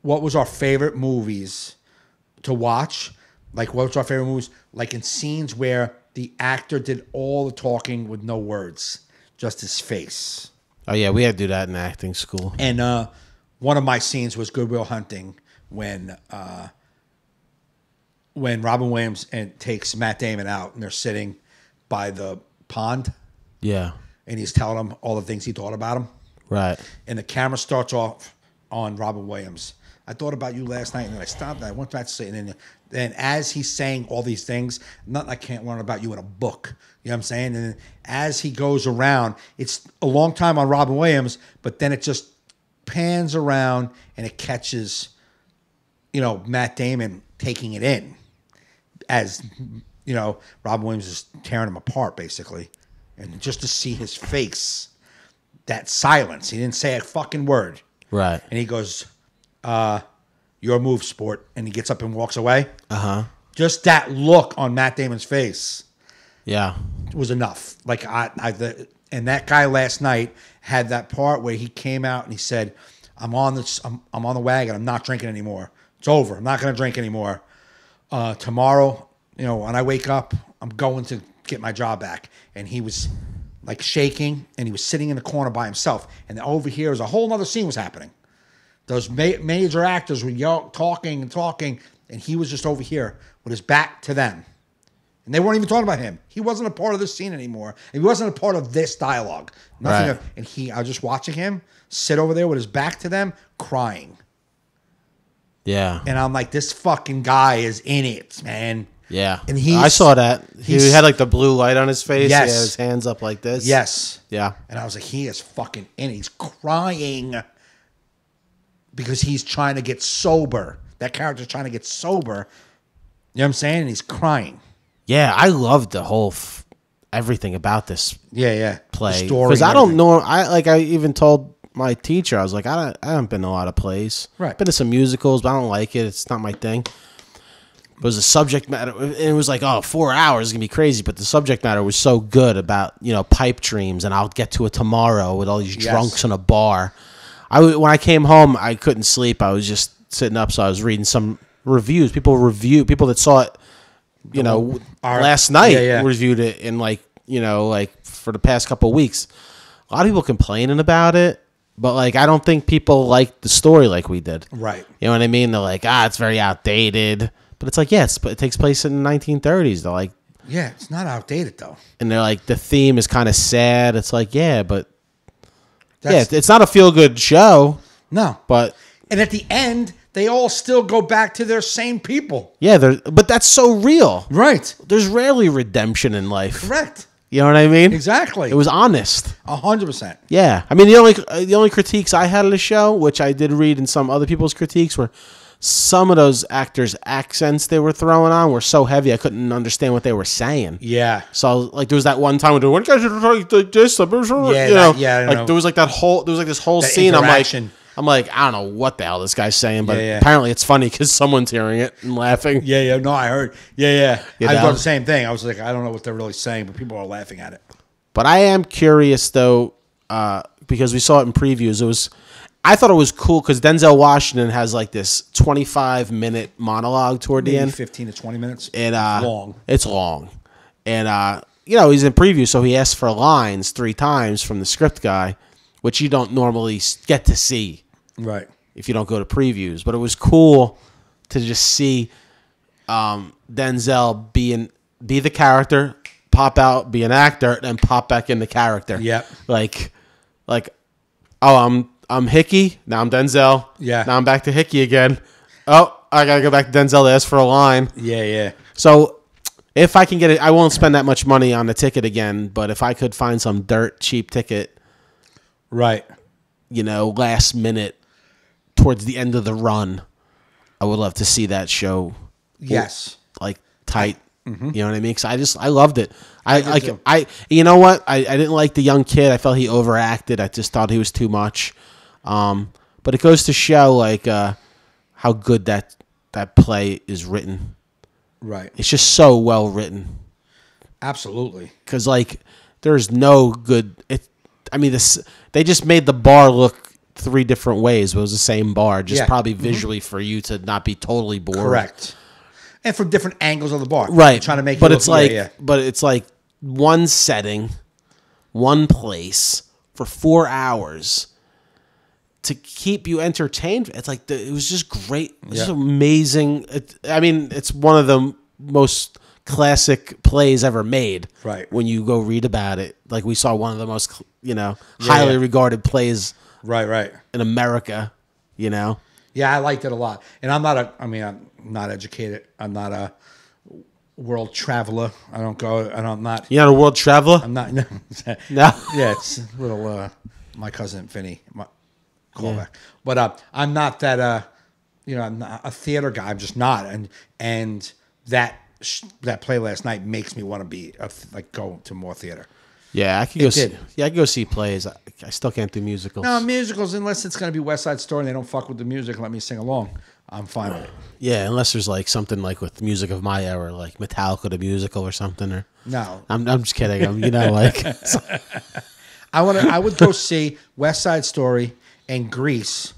what was our favorite movies to watch? Like, what was our favorite movies? Like in scenes where the actor did all the talking with no words, just his face. Oh, yeah, we had to do that in acting school. And one of my scenes was Good Will Hunting when Robin Williams takes Matt Damon out and they're sitting by the pond. Yeah. And he's telling him all the things he thought about him. Right. And the camera starts off on Robin Williams. I thought about you last night, and then I stopped and I went back to say, and then as he's saying all these things, nothing I can't learn about you in a book. You know what I'm saying? And then as he goes around, it's a long time on Robin Williams, but then it just pans around and it catches Matt Damon taking it in as, Robin Williams is tearing him apart, basically. And just to see his face, that silence. He didn't say a fucking word. Right. And he goes, your move, sport. And he gets up and walks away. Uh-huh. Just that look on Matt Damon's face. Yeah. Was enough. Like, and that guy last night had that part where he came out and he said, I'm on the wagon. I'm not drinking anymore. It's over. I'm not going to drink anymore. Tomorrow, when I wake up, I'm going to get my job back. And he was like shaking, and he was sitting in the corner by himself. And over here was a whole other scene was happening. Those major actors were talking, and he was just over here with his back to them. And they weren't even talking about him. He wasn't a part of this scene anymore. He wasn't a part of this dialogue. Nothing. Right. And I was just watching him sit over there with his back to them, crying. Yeah. And I'm like, this fucking guy is in it, man. Yeah. And I saw that. He had like the blue light on his face. Yes. He had his hands up like this. Yes. Yeah. And I was like, he is fucking in it. He's crying because he's trying to get sober. That character's trying to get sober. You know what I'm saying? And he's crying. Yeah, I loved the whole everything about this play. Because I don't know. I even told my teacher, I was like, I haven't been to a lot of plays. Right. Been to some musicals, but I don't like it. It's not my thing. It was a subject matter. And it was like, 4 hours is going to be crazy. But the subject matter was so good about, pipe dreams. And I'll get to it tomorrow with all these drunks in a bar. When I came home, I couldn't sleep. I was just sitting up. So I was reading some reviews. People that saw it, last night reviewed it in like for the past couple of weeks. A lot of people complaining about it. But, I don't think people like the story like we did. Right. You know what I mean? They're like, it's very outdated. But it's like, it takes place in the 1930s. They're like... Yeah, it's not outdated, though. And they're like, the theme is kind of sad. It's like, but... it's not a feel-good show. No. But... And at the end, they all still go back to their same people. Yeah, but that's so real. Right. There's rarely redemption in life. Correct. You know what I mean? Exactly. It was honest. 100%. Yeah. I mean, the only critiques I had of the show, which I did read in some other people's critiques, were some of those actors' accents they were throwing on were so heavy I couldn't understand what they were saying. Yeah. So there was that one time when they were, guys are talking like this, there was this whole scene. I'm like, I don't know what the hell this guy's saying, but apparently it's funny because someone's hearing it and laughing. Yeah. No, I heard. Yeah. I thought the same thing. I was like, I don't know what they're really saying, but people are laughing at it. But I am curious though, because we saw it in previews. I thought it was cool because Denzel Washington has like this 25-minute monologue toward the end. 15 to 20 minutes. And, long. It's long. And, he's in preview, so he asked for lines 3 times from the script guy, which you don't normally get to see. Right. If you don't go to previews. But it was cool to just see Denzel be the character, pop out, be an actor, and pop back in the character. Yep. I'm Hickey. Now I'm Denzel. Yeah. Now I'm back to Hickey again. Oh, I got to go back to Denzel to ask for a line. Yeah. So if I can get it, I won't spend that much money on the ticket again, but if I could find some dirt cheap ticket. Right. Last minute towards the end of the run, I would love to see that show. Yes. Tight. Mm-hmm. You know what I mean? Because I loved it. You know what? I didn't like the young kid. I felt he overacted. I just thought he was too much. But it goes to show how good that play is written. Right. It's just so well written. Absolutely. Because there's no good. They just made the bar look 3 different ways. But it was the same bar, just probably visually for you to not be totally bored. Correct. And from different angles of the bar, right? Trying to make, but it's like one setting, one place for 4 hours to keep you entertained. It's like it was just great. It's just amazing. It's one of the most classic plays ever made. Right. When you go read about it, like we saw one of the most highly regarded plays. Right. In America, Yeah, I liked it a lot. And I'm not educated. I'm not a world traveler. I'm not. You're not a world traveler? I'm not. No. No. Yeah, it's a little, my cousin Finny callback. But I'm not that I'm not a theater guy. I'm just not. And that play last night makes me want to be go to more theater. Yeah, I could go. I could go see plays. I still can't do musicals. No, musicals, unless it's going to be West Side Story and they don't fuck with the music and let me sing along, I'm fine with it. Yeah, unless there's like something like with music of my era, like Metallica the musical or something. Or no, I'm just kidding. Like I would go see West Side Story and Grease,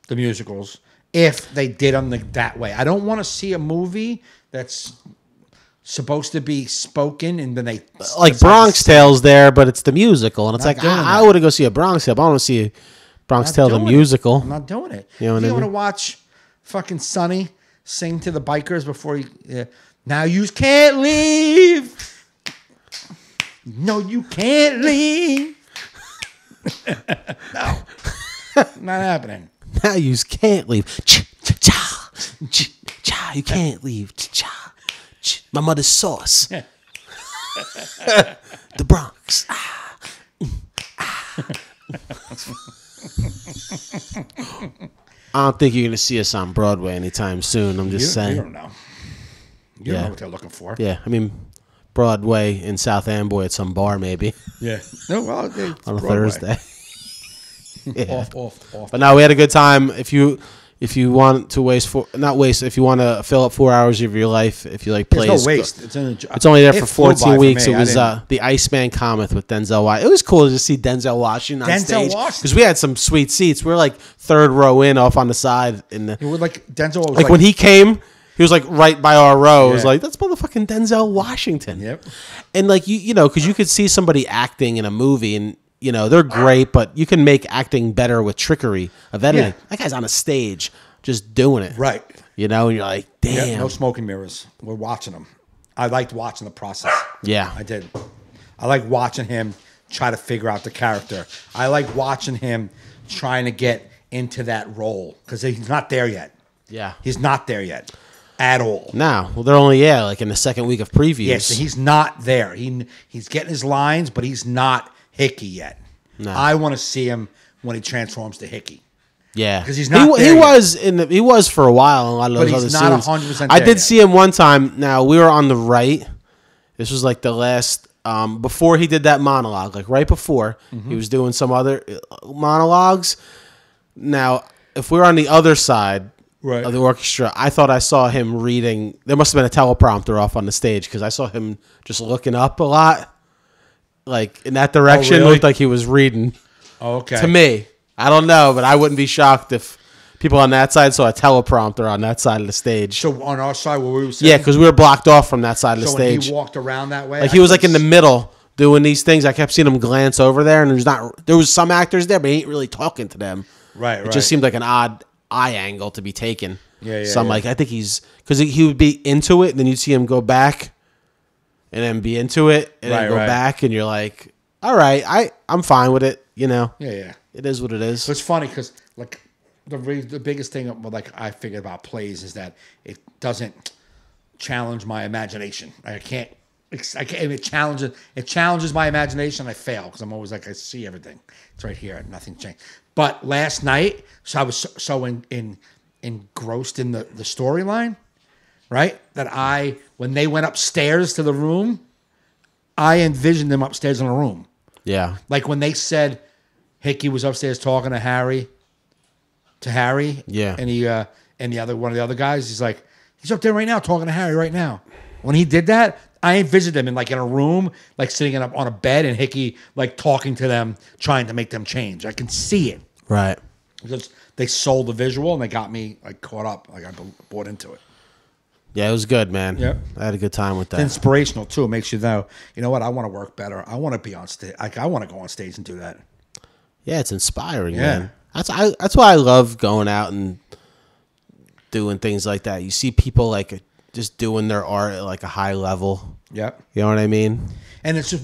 the musicals, if they did them that way. I don't want to see a movie that's supposed to be spoken and then they like Bronx Tale's there, but it's the musical, and it's Not like doing I that. would go see a Bronx Tale, but I don't want to see a Bronx Tale the musical. I'm not doing it. You know what I you mean? want to watch fucking Sonny sing to the bikers before he now you can't leave. No, you can't leave. No. Not happening. Now you can't leave. You can't leave. My mother's sauce. The Bronx. I don't think you're going to see us on Broadway anytime soon. I'm just saying. You don't know. You don't know what they're looking for. Yeah, I mean, Broadway in South Amboy at some bar maybe. Yeah. No, well, it's on a Broadway. Thursday. Yeah. Off. But no, we had a good time. If you want to if you want to fill up 4 hours of your life, if you like plays, There's no waste. It's only there for flew by 14 weeks. me. It was the Iceman Cometh with Denzel Washington. It was cool to see Denzel Washington on stage because we had some sweet seats. We were like third row in, off on the side. It was like Denzel was like when he came, he was like right by our row. It was like, that's motherfucking Denzel Washington. Yep. And like you know, because you could see somebody acting in a movie and. They're great, but you can make acting better with trickery of editing. Yeah. That guy's on a stage just doing it. Right. And you're like, damn. Yep, no smoking mirrors. We're watching them. I liked watching the process. Yeah. I did. I like watching him try to figure out the character. I like watching him trying to get into that role because he's not there yet. Yeah. He's not there yet at all. No. Well, they're only, like in the second week of previews. Yeah, so he's not there. He's getting his lines, but he's not Hickey yet. No. I want to see him when he transforms to Hickey. Yeah, because he's not. He was for a while in a lot of those other scenes. But he's not 100%. I did see him one time. Now we were on the right. This was like the last before he did that monologue. Like right before he was doing some other monologues. Now, if we were on the other side of the orchestra, I thought I saw him reading. There must have been a teleprompter off on the stage because I saw him just looking up a lot. Like in that direction, really? Looked like he was reading. Oh, okay. To me, I don't know, but I wouldn't be shocked if people on that side saw a teleprompter on that side of the stage. So on our side, where we were sitting? Yeah, because we were blocked off from that side of the So stage. when he walked around that way, like he was like in the middle doing these things. I kept seeing him glance over there, and there was some actors there, but he ain't really talking to them. Right. It just seemed like an odd eye angle to be taken. Yeah. So I'm like, I think because he would be into it, and then you'd see him go back, and then be into it, and then go back, and you're like, all right, I'm fine with it. Yeah. It is what it is. So it's funny because like the biggest thing like I figured about plays is that it doesn't challenge my imagination. I can't. It challenges my imagination. I fail because I'm always like I see everything. It's right here. Nothing changed. But last night, so I was so engrossed in the storyline, right? That when they went upstairs to the room, I envisioned them upstairs in a room. Yeah. Like when they said Hickey was upstairs talking to Harry. Yeah. And he and one of the other guys, he's up there right now talking to Harry right now. When he did that, I envisioned them in a room, like sitting on a bed, and Hickey like talking to them, trying to make them change. I can see it. Right. Because they sold the visual and they got me like caught up. Like I bought into it. Yeah, it was good, man. Yep. I had a good time with that. It's inspirational too. It makes you know what? I want to work better. I want to be on stage. Like I want to go on stage and do that. Yeah, it's inspiring, man. That's why I love going out and doing things like that. You see people like just doing their art at like a high level. Yep. You know what I mean? And it's just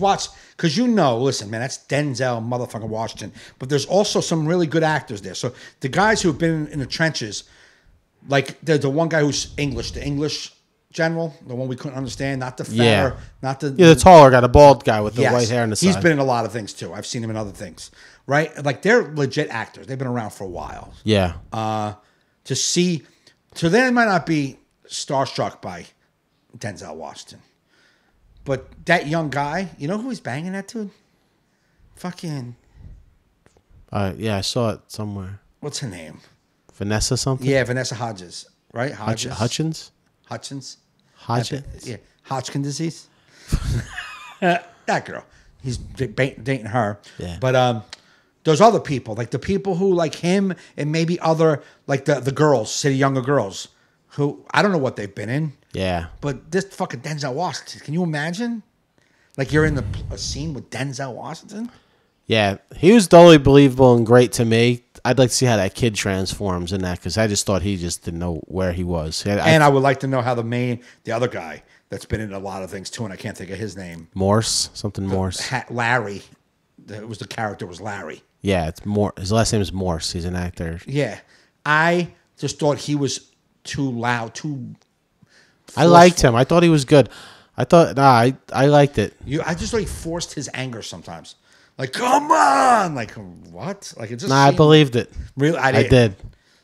because listen, man, that's Denzel motherfucking Washington. But there's also some really good actors there. So the guys who have been in the trenches, like the one guy who's English, the English general, the one we couldn't understand, not the fatter, not the the taller guy, the bald guy with the white hair on the side. He's been in a lot of things too. I've seen him in other things, right? Like they're legit actors. They've been around for a while. Yeah. To see So they might not be starstruck by Denzel Washington. But that young guy, you know who he's banging that dude? Fucking... Yeah, I saw it somewhere. What's her name? Vanessa something? Yeah, Vanessa Hodges. Right? Hodges? Hutchins? Hutchins? Hodgins? Yeah. Hodgkin disease? That girl. He's dating her. Yeah. But those other people, like the people who like him and maybe other, like the girls, city younger girls, who I don't know what they've been in. Yeah. But this fucking Denzel Washington, can you imagine? Like you're in a scene with Denzel Washington? Yeah. He was totally believable and great to me. I'd like to see how that kid transforms in that because I just thought he just didn't know where he was. And I would like to know how the other guy that's been in a lot of things too, and I can't think of his name. Morse? Larry. It was the character was Larry. Yeah, it's Morse. His last name is Morse. He's an actor. Yeah. I just thought he was too loud, too forceful. I liked him. I thought he was good. I liked it. I just thought he forced his anger sometimes. Like, come on! Like, what? Like, it just I believed it. Really? I did.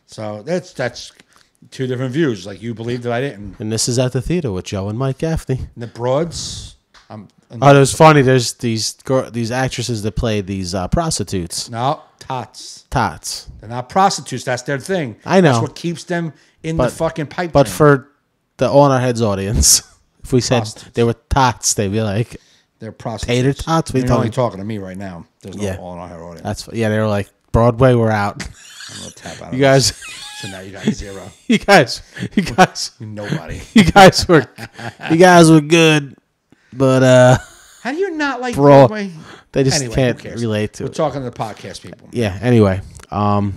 So that's two different views. Like, you believed it, I didn't. And this is at the theater with Joe and Mike Gaffney. And the broads... it was funny. There's these actresses that play these prostitutes. No, tots. Tots. They're not prostitutes. That's their thing. I know. That's what keeps them in the fucking pipe But dream. for the On Our Heads audience, if we said they were tots, they'd be like... They're prostitutes. Tater tots? You're only talking to me right now. There's no Yeah. all in our audience. They were like, Broadway, we're out. I'm going to tap out. You guys... So now you got 0. You guys... Nobody. You guys were good, but... How do you not like Bro, Broadway? They just can't relate to We're it. talking to the podcast people. Yeah, anyway. The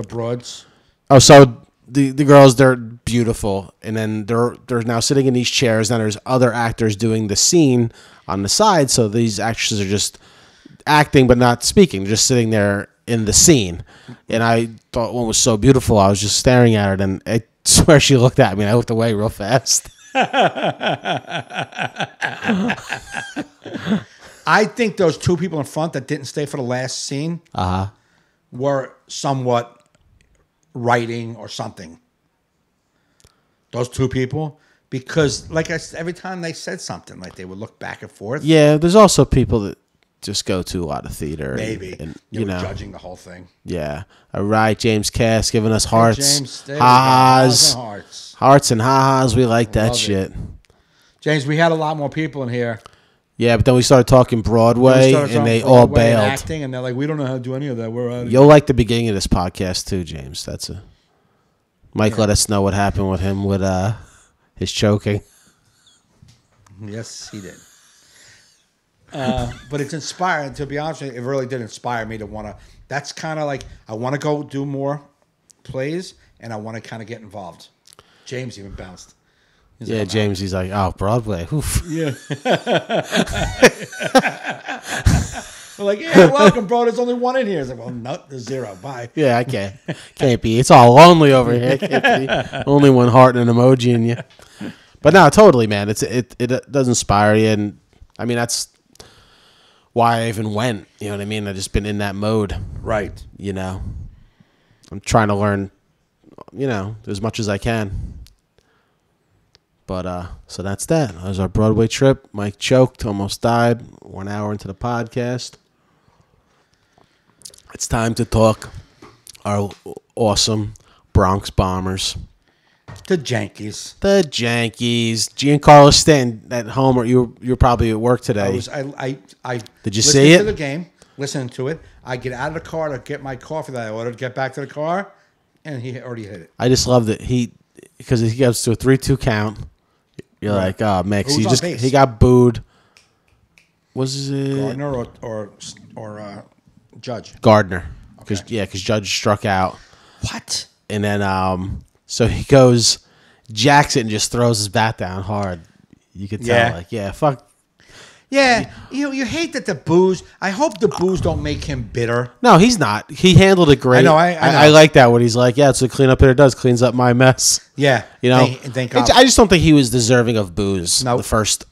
broads. Oh, so the girls, they're beautiful. And then they're now sitting in these chairs. Now there's other actors doing the scene on the side. So these actresses are just acting but not speaking. Just sitting there in the scene. And I thought one was so beautiful. I was just staring at her. And I swear she looked at me. And I looked away real fast. I think those two people in front that didn't stay for the last scene were somewhat writing or something. Those two people. Because, like I said, every time they said something, like they would look back and forth. Yeah, there's also people that just go to a lot of theater. Maybe. And you know, judging the whole thing. Yeah. All right, James Cass giving us hearts. Hey, James, ha-has. Hearts. Hearts and ha-has. We like that shit. James, we had a lot more people in here. Yeah, but then we started talking Broadway, and they all bailed. And acting, and they're like, we don't know how to do any of that. We're out. You'll like the beginning of this podcast, too, James. Mike let us know what happened with him with his choking. Yes, he did. But it's inspiring. To be honest with you, it really did inspire me to want to. That's kind of like, I want to go do more plays, and I want to kind of get involved. James even bounced. Yeah, James, he's like, oh, Broadway. Oof. Yeah. We're like, yeah, welcome, bro. There's only one in here. It's like, well, no, there's 0. Bye. Yeah, I can't. Can't be. It's all lonely over here. Can't be. Only one heart and an emoji in you. But no, totally, man. It does inspire you. And, I mean, that's why I even went. You know what I mean? I've just been in that mode. Right. You know? I'm trying to learn, as much as I can. But, so that's that. That was our Broadway trip. Mike choked, almost died. 1 hour into the podcast. It's time to talk our awesome Bronx Bombers. The Yankees. The Yankees. Giancarlo Stanton at home. Or you were probably at work today. I Did you see it? To the game, listening to it. I get out of the car to get my coffee that I ordered, get back to the car, and he already hit it. I just loved it. Because he gets to a 3-2 count. You're like, oh, Mix. He got booed. Was it Gardner or Judge? Gardner. Because Judge struck out. What? And then so he goes, jacks it and just throws his bat down hard. You could tell, fuck. Yeah, you hate that the boos. I hope the boos don't make him bitter. No, he's not. He handled it great. I know. I like that when he's like, it's what cleanup hitter does, cleans up my mess. Yeah, Thank God. I just don't think he was deserving of boos. No. The first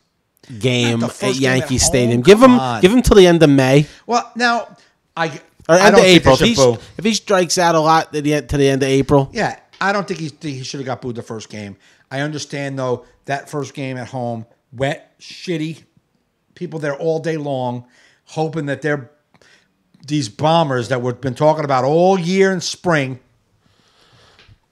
game at Yankee Stadium. Give him till the end of May. Well, now end of April. If he strikes out a lot to the end of April. Yeah, I don't think he should have got booed the first game. I understand, though, that first game at home, wet, shitty, people there all day long, hoping that these bombers that we've been talking about all year in spring.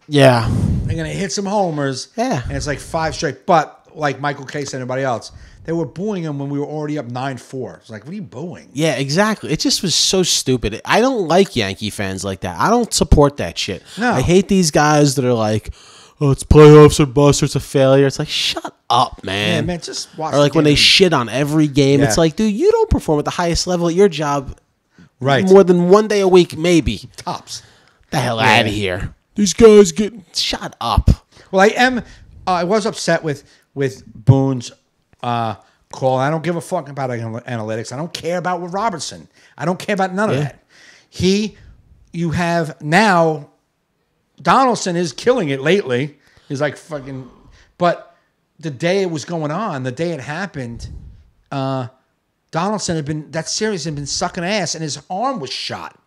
Yeah. They're going to hit some homers. Yeah. And it's like 5 straight. But like Michael Case and everybody else, they were booing him when we were already up 9-4. It's like, what are you booing? Yeah, exactly. It just was so stupid. I don't like Yankee fans like that. I don't support that shit. No. I hate these guys that are like, oh, it's playoffs or bust or it's a failure. It's like, shut up, man. Yeah, man, just watch. Or like when they shit on every game. Yeah. It's like, dude, you don't perform at the highest level at your job right more than one day a week, maybe. Tops. The hell out of here. These guys shut up. Well, I was upset with Boone's call. I don't give a fuck about analytics. I don't care about with Robertson. I don't care about none of that. You have now, Donaldson is killing it lately. He's like fucking, but the day it was going on, the day it happened, Donaldson that series had been sucking ass and his arm was shot.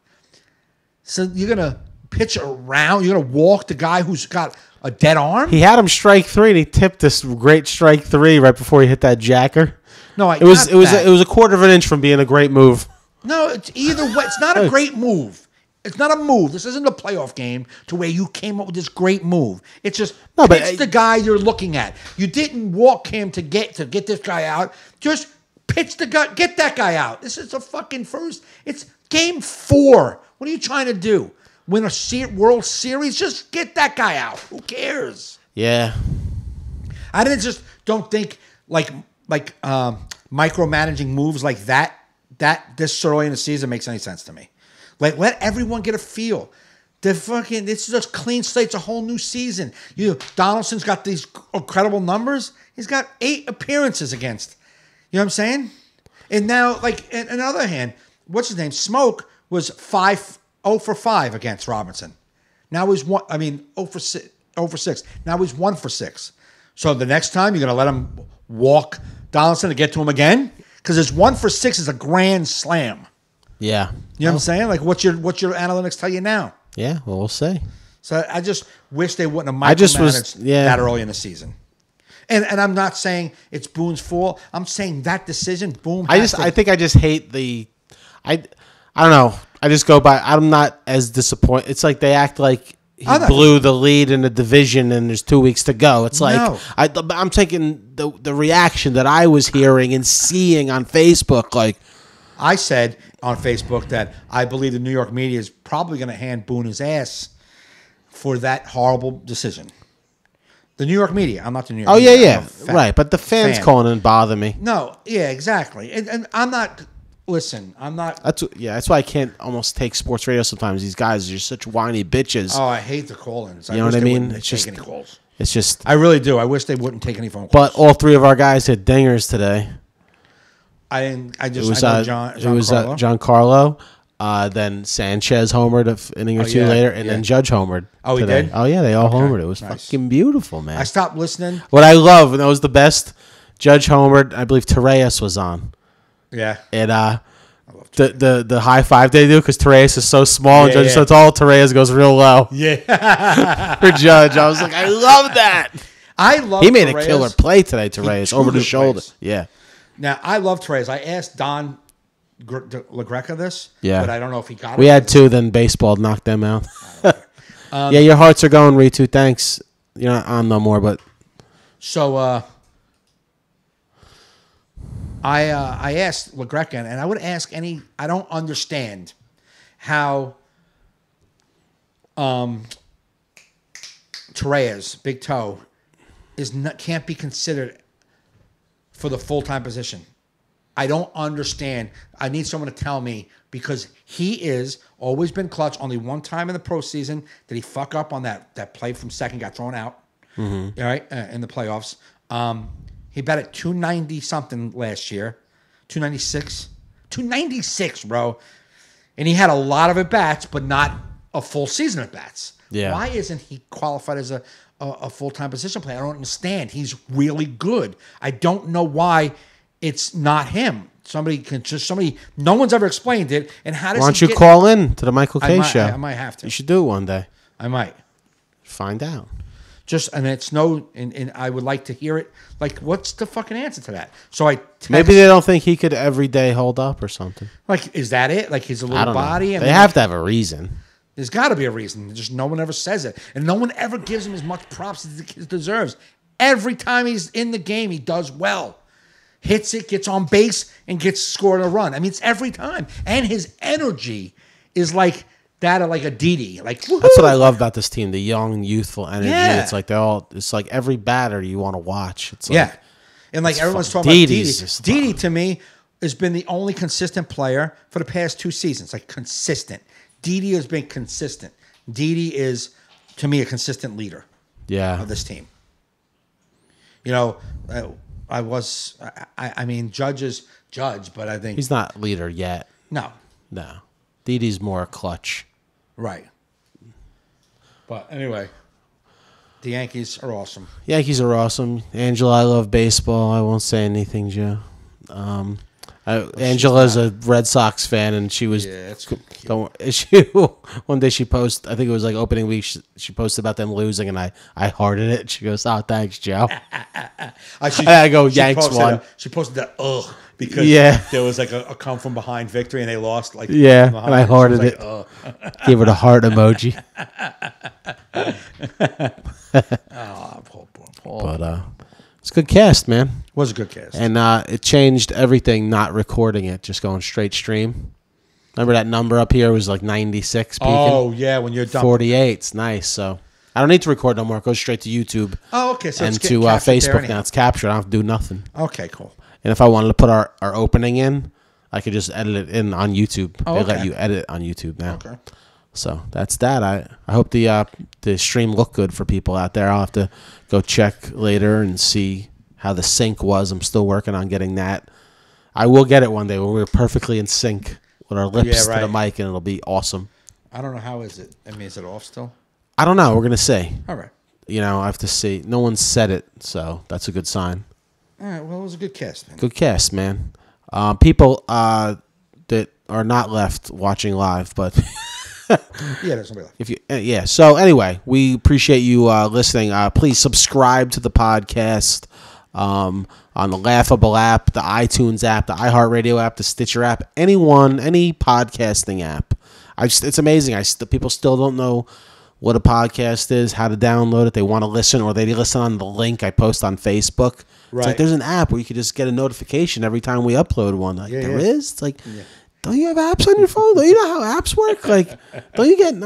So you're going to pitch around, you're going to walk the guy who's got a dead arm? He had him strike 3 and he tipped this great strike 3 right before he hit that jacker. No, it was a quarter of an inch from being a great move. No, it's either way. It's not a great move. It's not a move. This isn't a playoff game to where you came up with this great move. It's just pitch the guy you're looking at. You didn't walk him to get this guy out. Just pitch the guy, get that guy out. This is the fucking first. It's game 4. What are you trying to do? Win a World Series? Just get that guy out. Who cares? Yeah. I don't think like micromanaging moves like that this early in the season makes any sense to me. Like, let everyone get a feel. It's just clean slate. It's a whole new season. Donaldson's got these incredible numbers. He's got 8 appearances against. You know what I'm saying? And now, like, on the other hand, what's his name? Smoke was 0 for 5 against Robinson. Now he's 0 for 6. Now he's 1 for 6. So the next time you're going to let him walk Donaldson to get to him again? Because his 1 for 6 is a grand slam. Yeah. You know what I'm saying? Like, what's your analytics tell you now? Yeah, well, we'll see. So I just wish they wouldn't have micromanaged that early in the season. And I'm not saying it's Boone's fault. I'm saying that decision, Boone. I think I just hate I don't know. I just go by. I'm not as disappointed. It's like they act like he blew the lead in the division and there's 2 weeks to go. It's like I'm taking the reaction that I was hearing and seeing on Facebook. Like I said on Facebook that I believe the New York media is probably going to hand Boone his ass for that horrible decision. The New York media. I'm not the New York media. Yeah. Right. But the fans calling in bother me. No. Yeah, exactly. And I'm not... Listen, I'm not... That's why I can't almost take sports radio sometimes. These guys are just such whiny bitches. Oh, I hate the call-ins. You know what I mean? It's just... Any calls. It's just... I really do. I wish they wouldn't take any phone calls. But all 3 of our guys hit dingers today. I know Giancarlo. Then Sanchez homered an inning or two later, and then Judge homered. Oh, today. He did? Oh, yeah, they all homered. It was fucking beautiful, man. I stopped listening. What I love, and that was the best, Judge homered. I believe Tereus was on. Yeah. And the high five they do, because Tereus is so small, and Judge is so tall, Tereus goes real low. Yeah. For Judge. I was like, I love that. He made a killer play today, Tereus, over the shoulder. Yeah. Now, I love Tereus. I asked Don LaGreca this, but I don't know if he got it. We had 2, then baseball knocked them out. Yeah, your hearts are going, Ritu. Thanks. You're not on no more, but... So, I asked LaGreca, and I would ask any... I don't understand how Tereus, Big Toe, can't be considered for the full-time position. I don't understand. I need someone to tell me, because he is always been clutch. Only one time in the postseason did he fuck up on that play from second, got thrown out. Mm-hmm. All right, in the playoffs. He batted 290 something last year, 296, bro. And he had a lot of at bats, but not a full season at bats. Yeah. Why isn't he qualified as a full-time position player? I don't understand. He's really good. I don't know why it's not him. No one's ever explained it. And how does Why don't you call in to the Michael K show? I might have to. You should do it one day. I might. Find out. And it's no, and I would like to hear it. Like, what's the fucking answer to that? So maybe they don't think he could every day hold up or something. Like, is that it? Like, he's a little body. They have to have a reason. There's got to be a reason. Just no one ever says it, and no one ever gives him as much props as he deserves. Every time he's in the game, he does well. Hits it, gets on base, and gets scored a run. I mean, it's every time, and his energy is like that of like a Didi. Like, woo-hoo! That's what I love about this team, the young, youthful energy. Yeah. It's like it's like every batter you want to watch. It's like, yeah. And like everyone's talking about Didi. Didi, fun. to me, has been the only consistent player for the past 2 seasons. Like, consistent. Didi has been consistent. Didi is, to me, a consistent leader of this team. You know, I mean, Judge is Judge, but I think... He's not leader yet. No. Didi's more clutch. Right. But anyway, the Yankees are awesome. Yankees are awesome. Angela, I love baseball. I won't say anything, Joe. Angela's a Red Sox fan, and she was. Yeah, it's one day she posted. I think it was like opening week. She posted about them losing, and I hearted it. She goes, "Oh, thanks, Joe." I go, "Yanks won." She posted that because there was like a come from behind victory, and they lost. Like and I hearted it. Gave her the heart emoji. Paul. But it's a good cast, man. Was a good cast. And it changed everything, not recording it, just going straight stream. Remember that number up here was like 96 peaking? Oh, yeah, when you're done. 48. It's nice. So I don't need to record no more. It goes straight to YouTube. Oh, okay. So and to Facebook now. It's captured. I don't have to do nothing. Okay, cool. And if I wanted to put our opening in, I could just edit it in on YouTube. Oh, they let you edit it on YouTube now. Okay. So that's that. I hope the stream looked good for people out there. I'll have to go check later and see how the sync was. I'm still working on getting that. I will get it one day when we're perfectly in sync with our lips to the mic, and it'll be awesome. I don't know, how is it? I mean, is it off still? I don't know. We're going to see. All right. You know, I have to see. No one said it, so that's a good sign. All right. Well, it was a good cast, man. Good cast, man. People that are not left watching live, but... there's somebody So left. So anyway, we appreciate you listening. Please subscribe to the podcast on the Laughable app, the iTunes app, the iHeartRadio app, the Stitcher app, any podcasting app. It's amazing. People still don't know what a podcast is, how to download it. They want to listen, or they listen on the link I post on Facebook. Right. It's like there's an app where you can just get a notification every time we upload one. Like there is. It's like. Yeah. Don't you have apps on your phone? Don't you know how apps work? Like, don't you get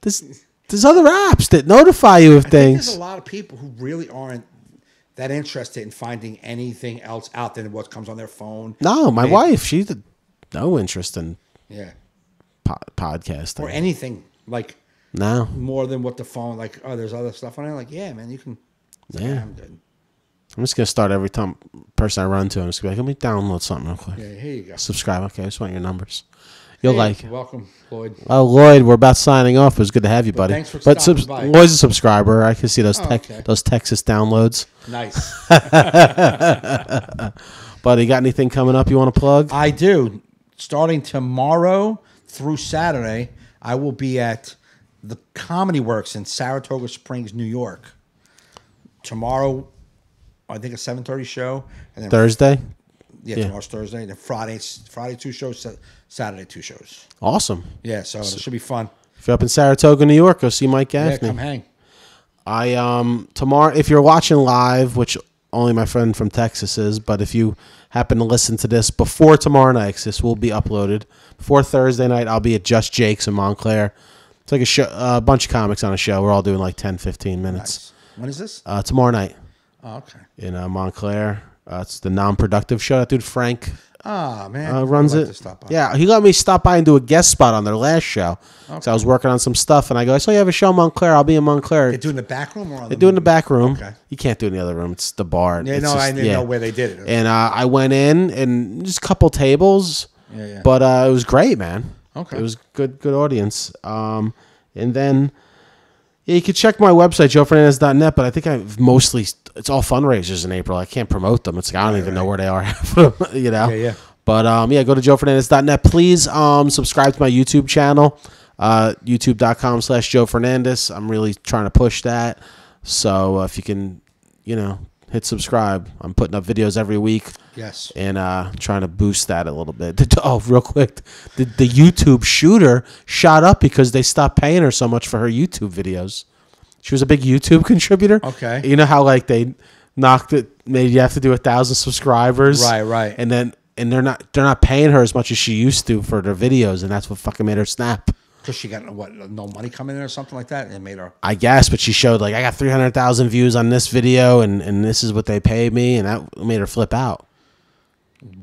there's other apps that notify you of things. There's a lot of people who really aren't that interested in finding anything else out than what comes on their phone. No, my wife, she's no interest in podcasting or anything like more than what the phone. Like, there's other stuff on it. Like, yeah, man, you can. Yeah, I'm good. I'm just going to start every person I run to. I'm just going to be like, let me download something real quick. Yeah, here you go. Subscribe. Okay, I just want your numbers. You'll like it. Welcome, Lloyd. Oh, Lloyd, we're about signing off. It was good to have you, buddy. Thanks for stopping by. Lloyd's a subscriber. I can see those those Texas downloads. Nice. Buddy, you got anything coming up you want to plug? I do. Starting tomorrow through Saturday, I will be at the Comedy Works in Saratoga Springs, New York. Tomorrow, I think a 7:30 show. And then Thursday? Yeah, tomorrow's Thursday. And then Friday 2 shows, Saturday 2 shows. Awesome. Yeah, so it should be fun. If you're up in Saratoga, New York, go see Mike Gaffney. Yeah, come hang. Tomorrow, if you're watching live, which only my friend from Texas is, but if you happen to listen to this before tomorrow night, 'cause this will be uploaded, before Thursday night, I'll be at Just Jake's in Montclair. It's like a show, a bunch of comics on a show. We're all doing like 10, 15 minutes. Nice. When is this? Tomorrow night. Oh, okay. In Montclair. It's the non-productive show. That dude Frank runs it. Yeah, he let me stop by and do a guest spot on their last show. Okay. So I was working on some stuff, and I go, I saw you have a show in Montclair. I'll be in Montclair. They do it in the back room or on They do it in the back room. Okay. You can't do it in the other room. It's the bar. Yeah, I didn't know where they did it. And I went in, and just a couple tables. Yeah. But it was great, man. Okay. It was good audience. And then... Yeah, you can check my website, joefernandez.net, but I think it's all fundraisers in April. I can't promote them. It's like, I don't even know where they are, you know? Yeah. But, go to joefernandez.net. Please subscribe to my YouTube channel. YouTube.com/Joe Fernandez. I'm really trying to push that. So if you can, hit subscribe. I'm putting up videos every week. Yes. And trying to boost that a little bit. Oh, real quick. The YouTube shooter shot up because they stopped paying her so much for her YouTube videos. She was a big YouTube contributor. Okay. You know how like they knocked it, maybe you have to do 1,000 subscribers. Right. And they're not paying her as much as she used to for their videos, and that's what fucking made her snap. Because she got no money coming in or something like that, and it made her. I guess, but she showed like I got 300,000 views on this video, and this is what they paid me, and that made her flip out.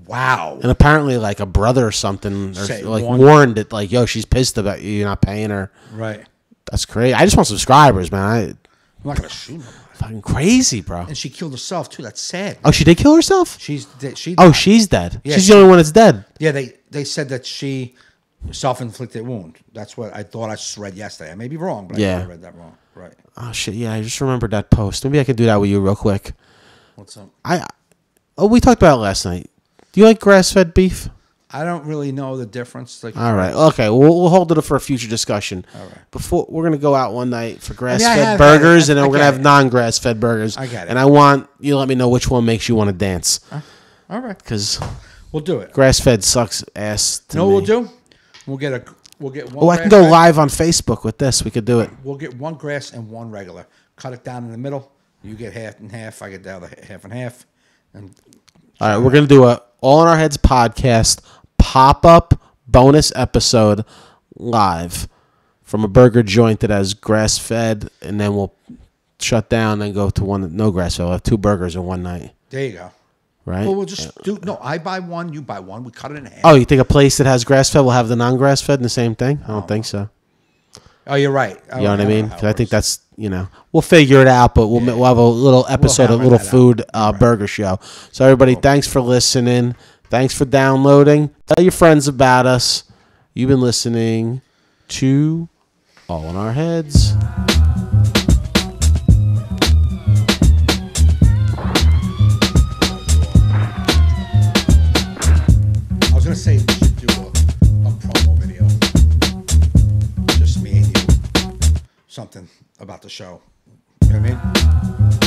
Wow. And apparently, like a brother or something, warned it, like, yo, she's pissed about you're not paying her. Right. That's crazy. I just want subscribers, man. I'm not gonna shoot her. Fucking crazy, bro. And she killed herself too. That's sad. Oh, she did kill herself? She's dead. She's dead. Yeah, she's the only one that's dead. Yeah, they said that she self-inflicted wound. That's what I thought I read yesterday. I may be wrong, but I read that wrong. Right. Oh shit! Yeah, I just remembered that post. Maybe I can do that with you real quick. What's up? We talked about it last night. Do you like grass-fed beef? I don't really know the difference. Like, all right, okay, we'll hold it for a future discussion. All right. Before we're gonna go out one night for grass-fed burgers, and then we're gonna have non-grass-fed burgers. I get it. And I want you to let me know which one makes you want to dance. All right. Because we'll do it. Grass-fed sucks ass. To me. What we'll do? We'll get one. Oh, I can go live on Facebook with this. We could do it. We'll get one grass and one regular. Cut it down in the middle. You get half and half. I get the other half and half. And all right, we're gonna do a All in Our Heads podcast pop-up bonus episode live from a burger joint that has grass-fed, and then we'll shut down and go to one that no grass-fed. We'll have 2 burgers in one night. There you go. Right? Well, we'll just do. No, I buy one. You buy one. We cut it in half. Oh, you think a place that has grass-fed will have the non-grass-fed in the same thing? I don't think so. Oh, you're right. You know what I mean? Because I think that's, we'll figure it out, but we'll have a little episode, a little food burger show. So everybody, thanks for listening. Thanks for downloading. Tell your friends about us. You've been listening to All in Our Heads. I was going to say we should do a promo video. Just me and you. Something about the show. You know what I mean?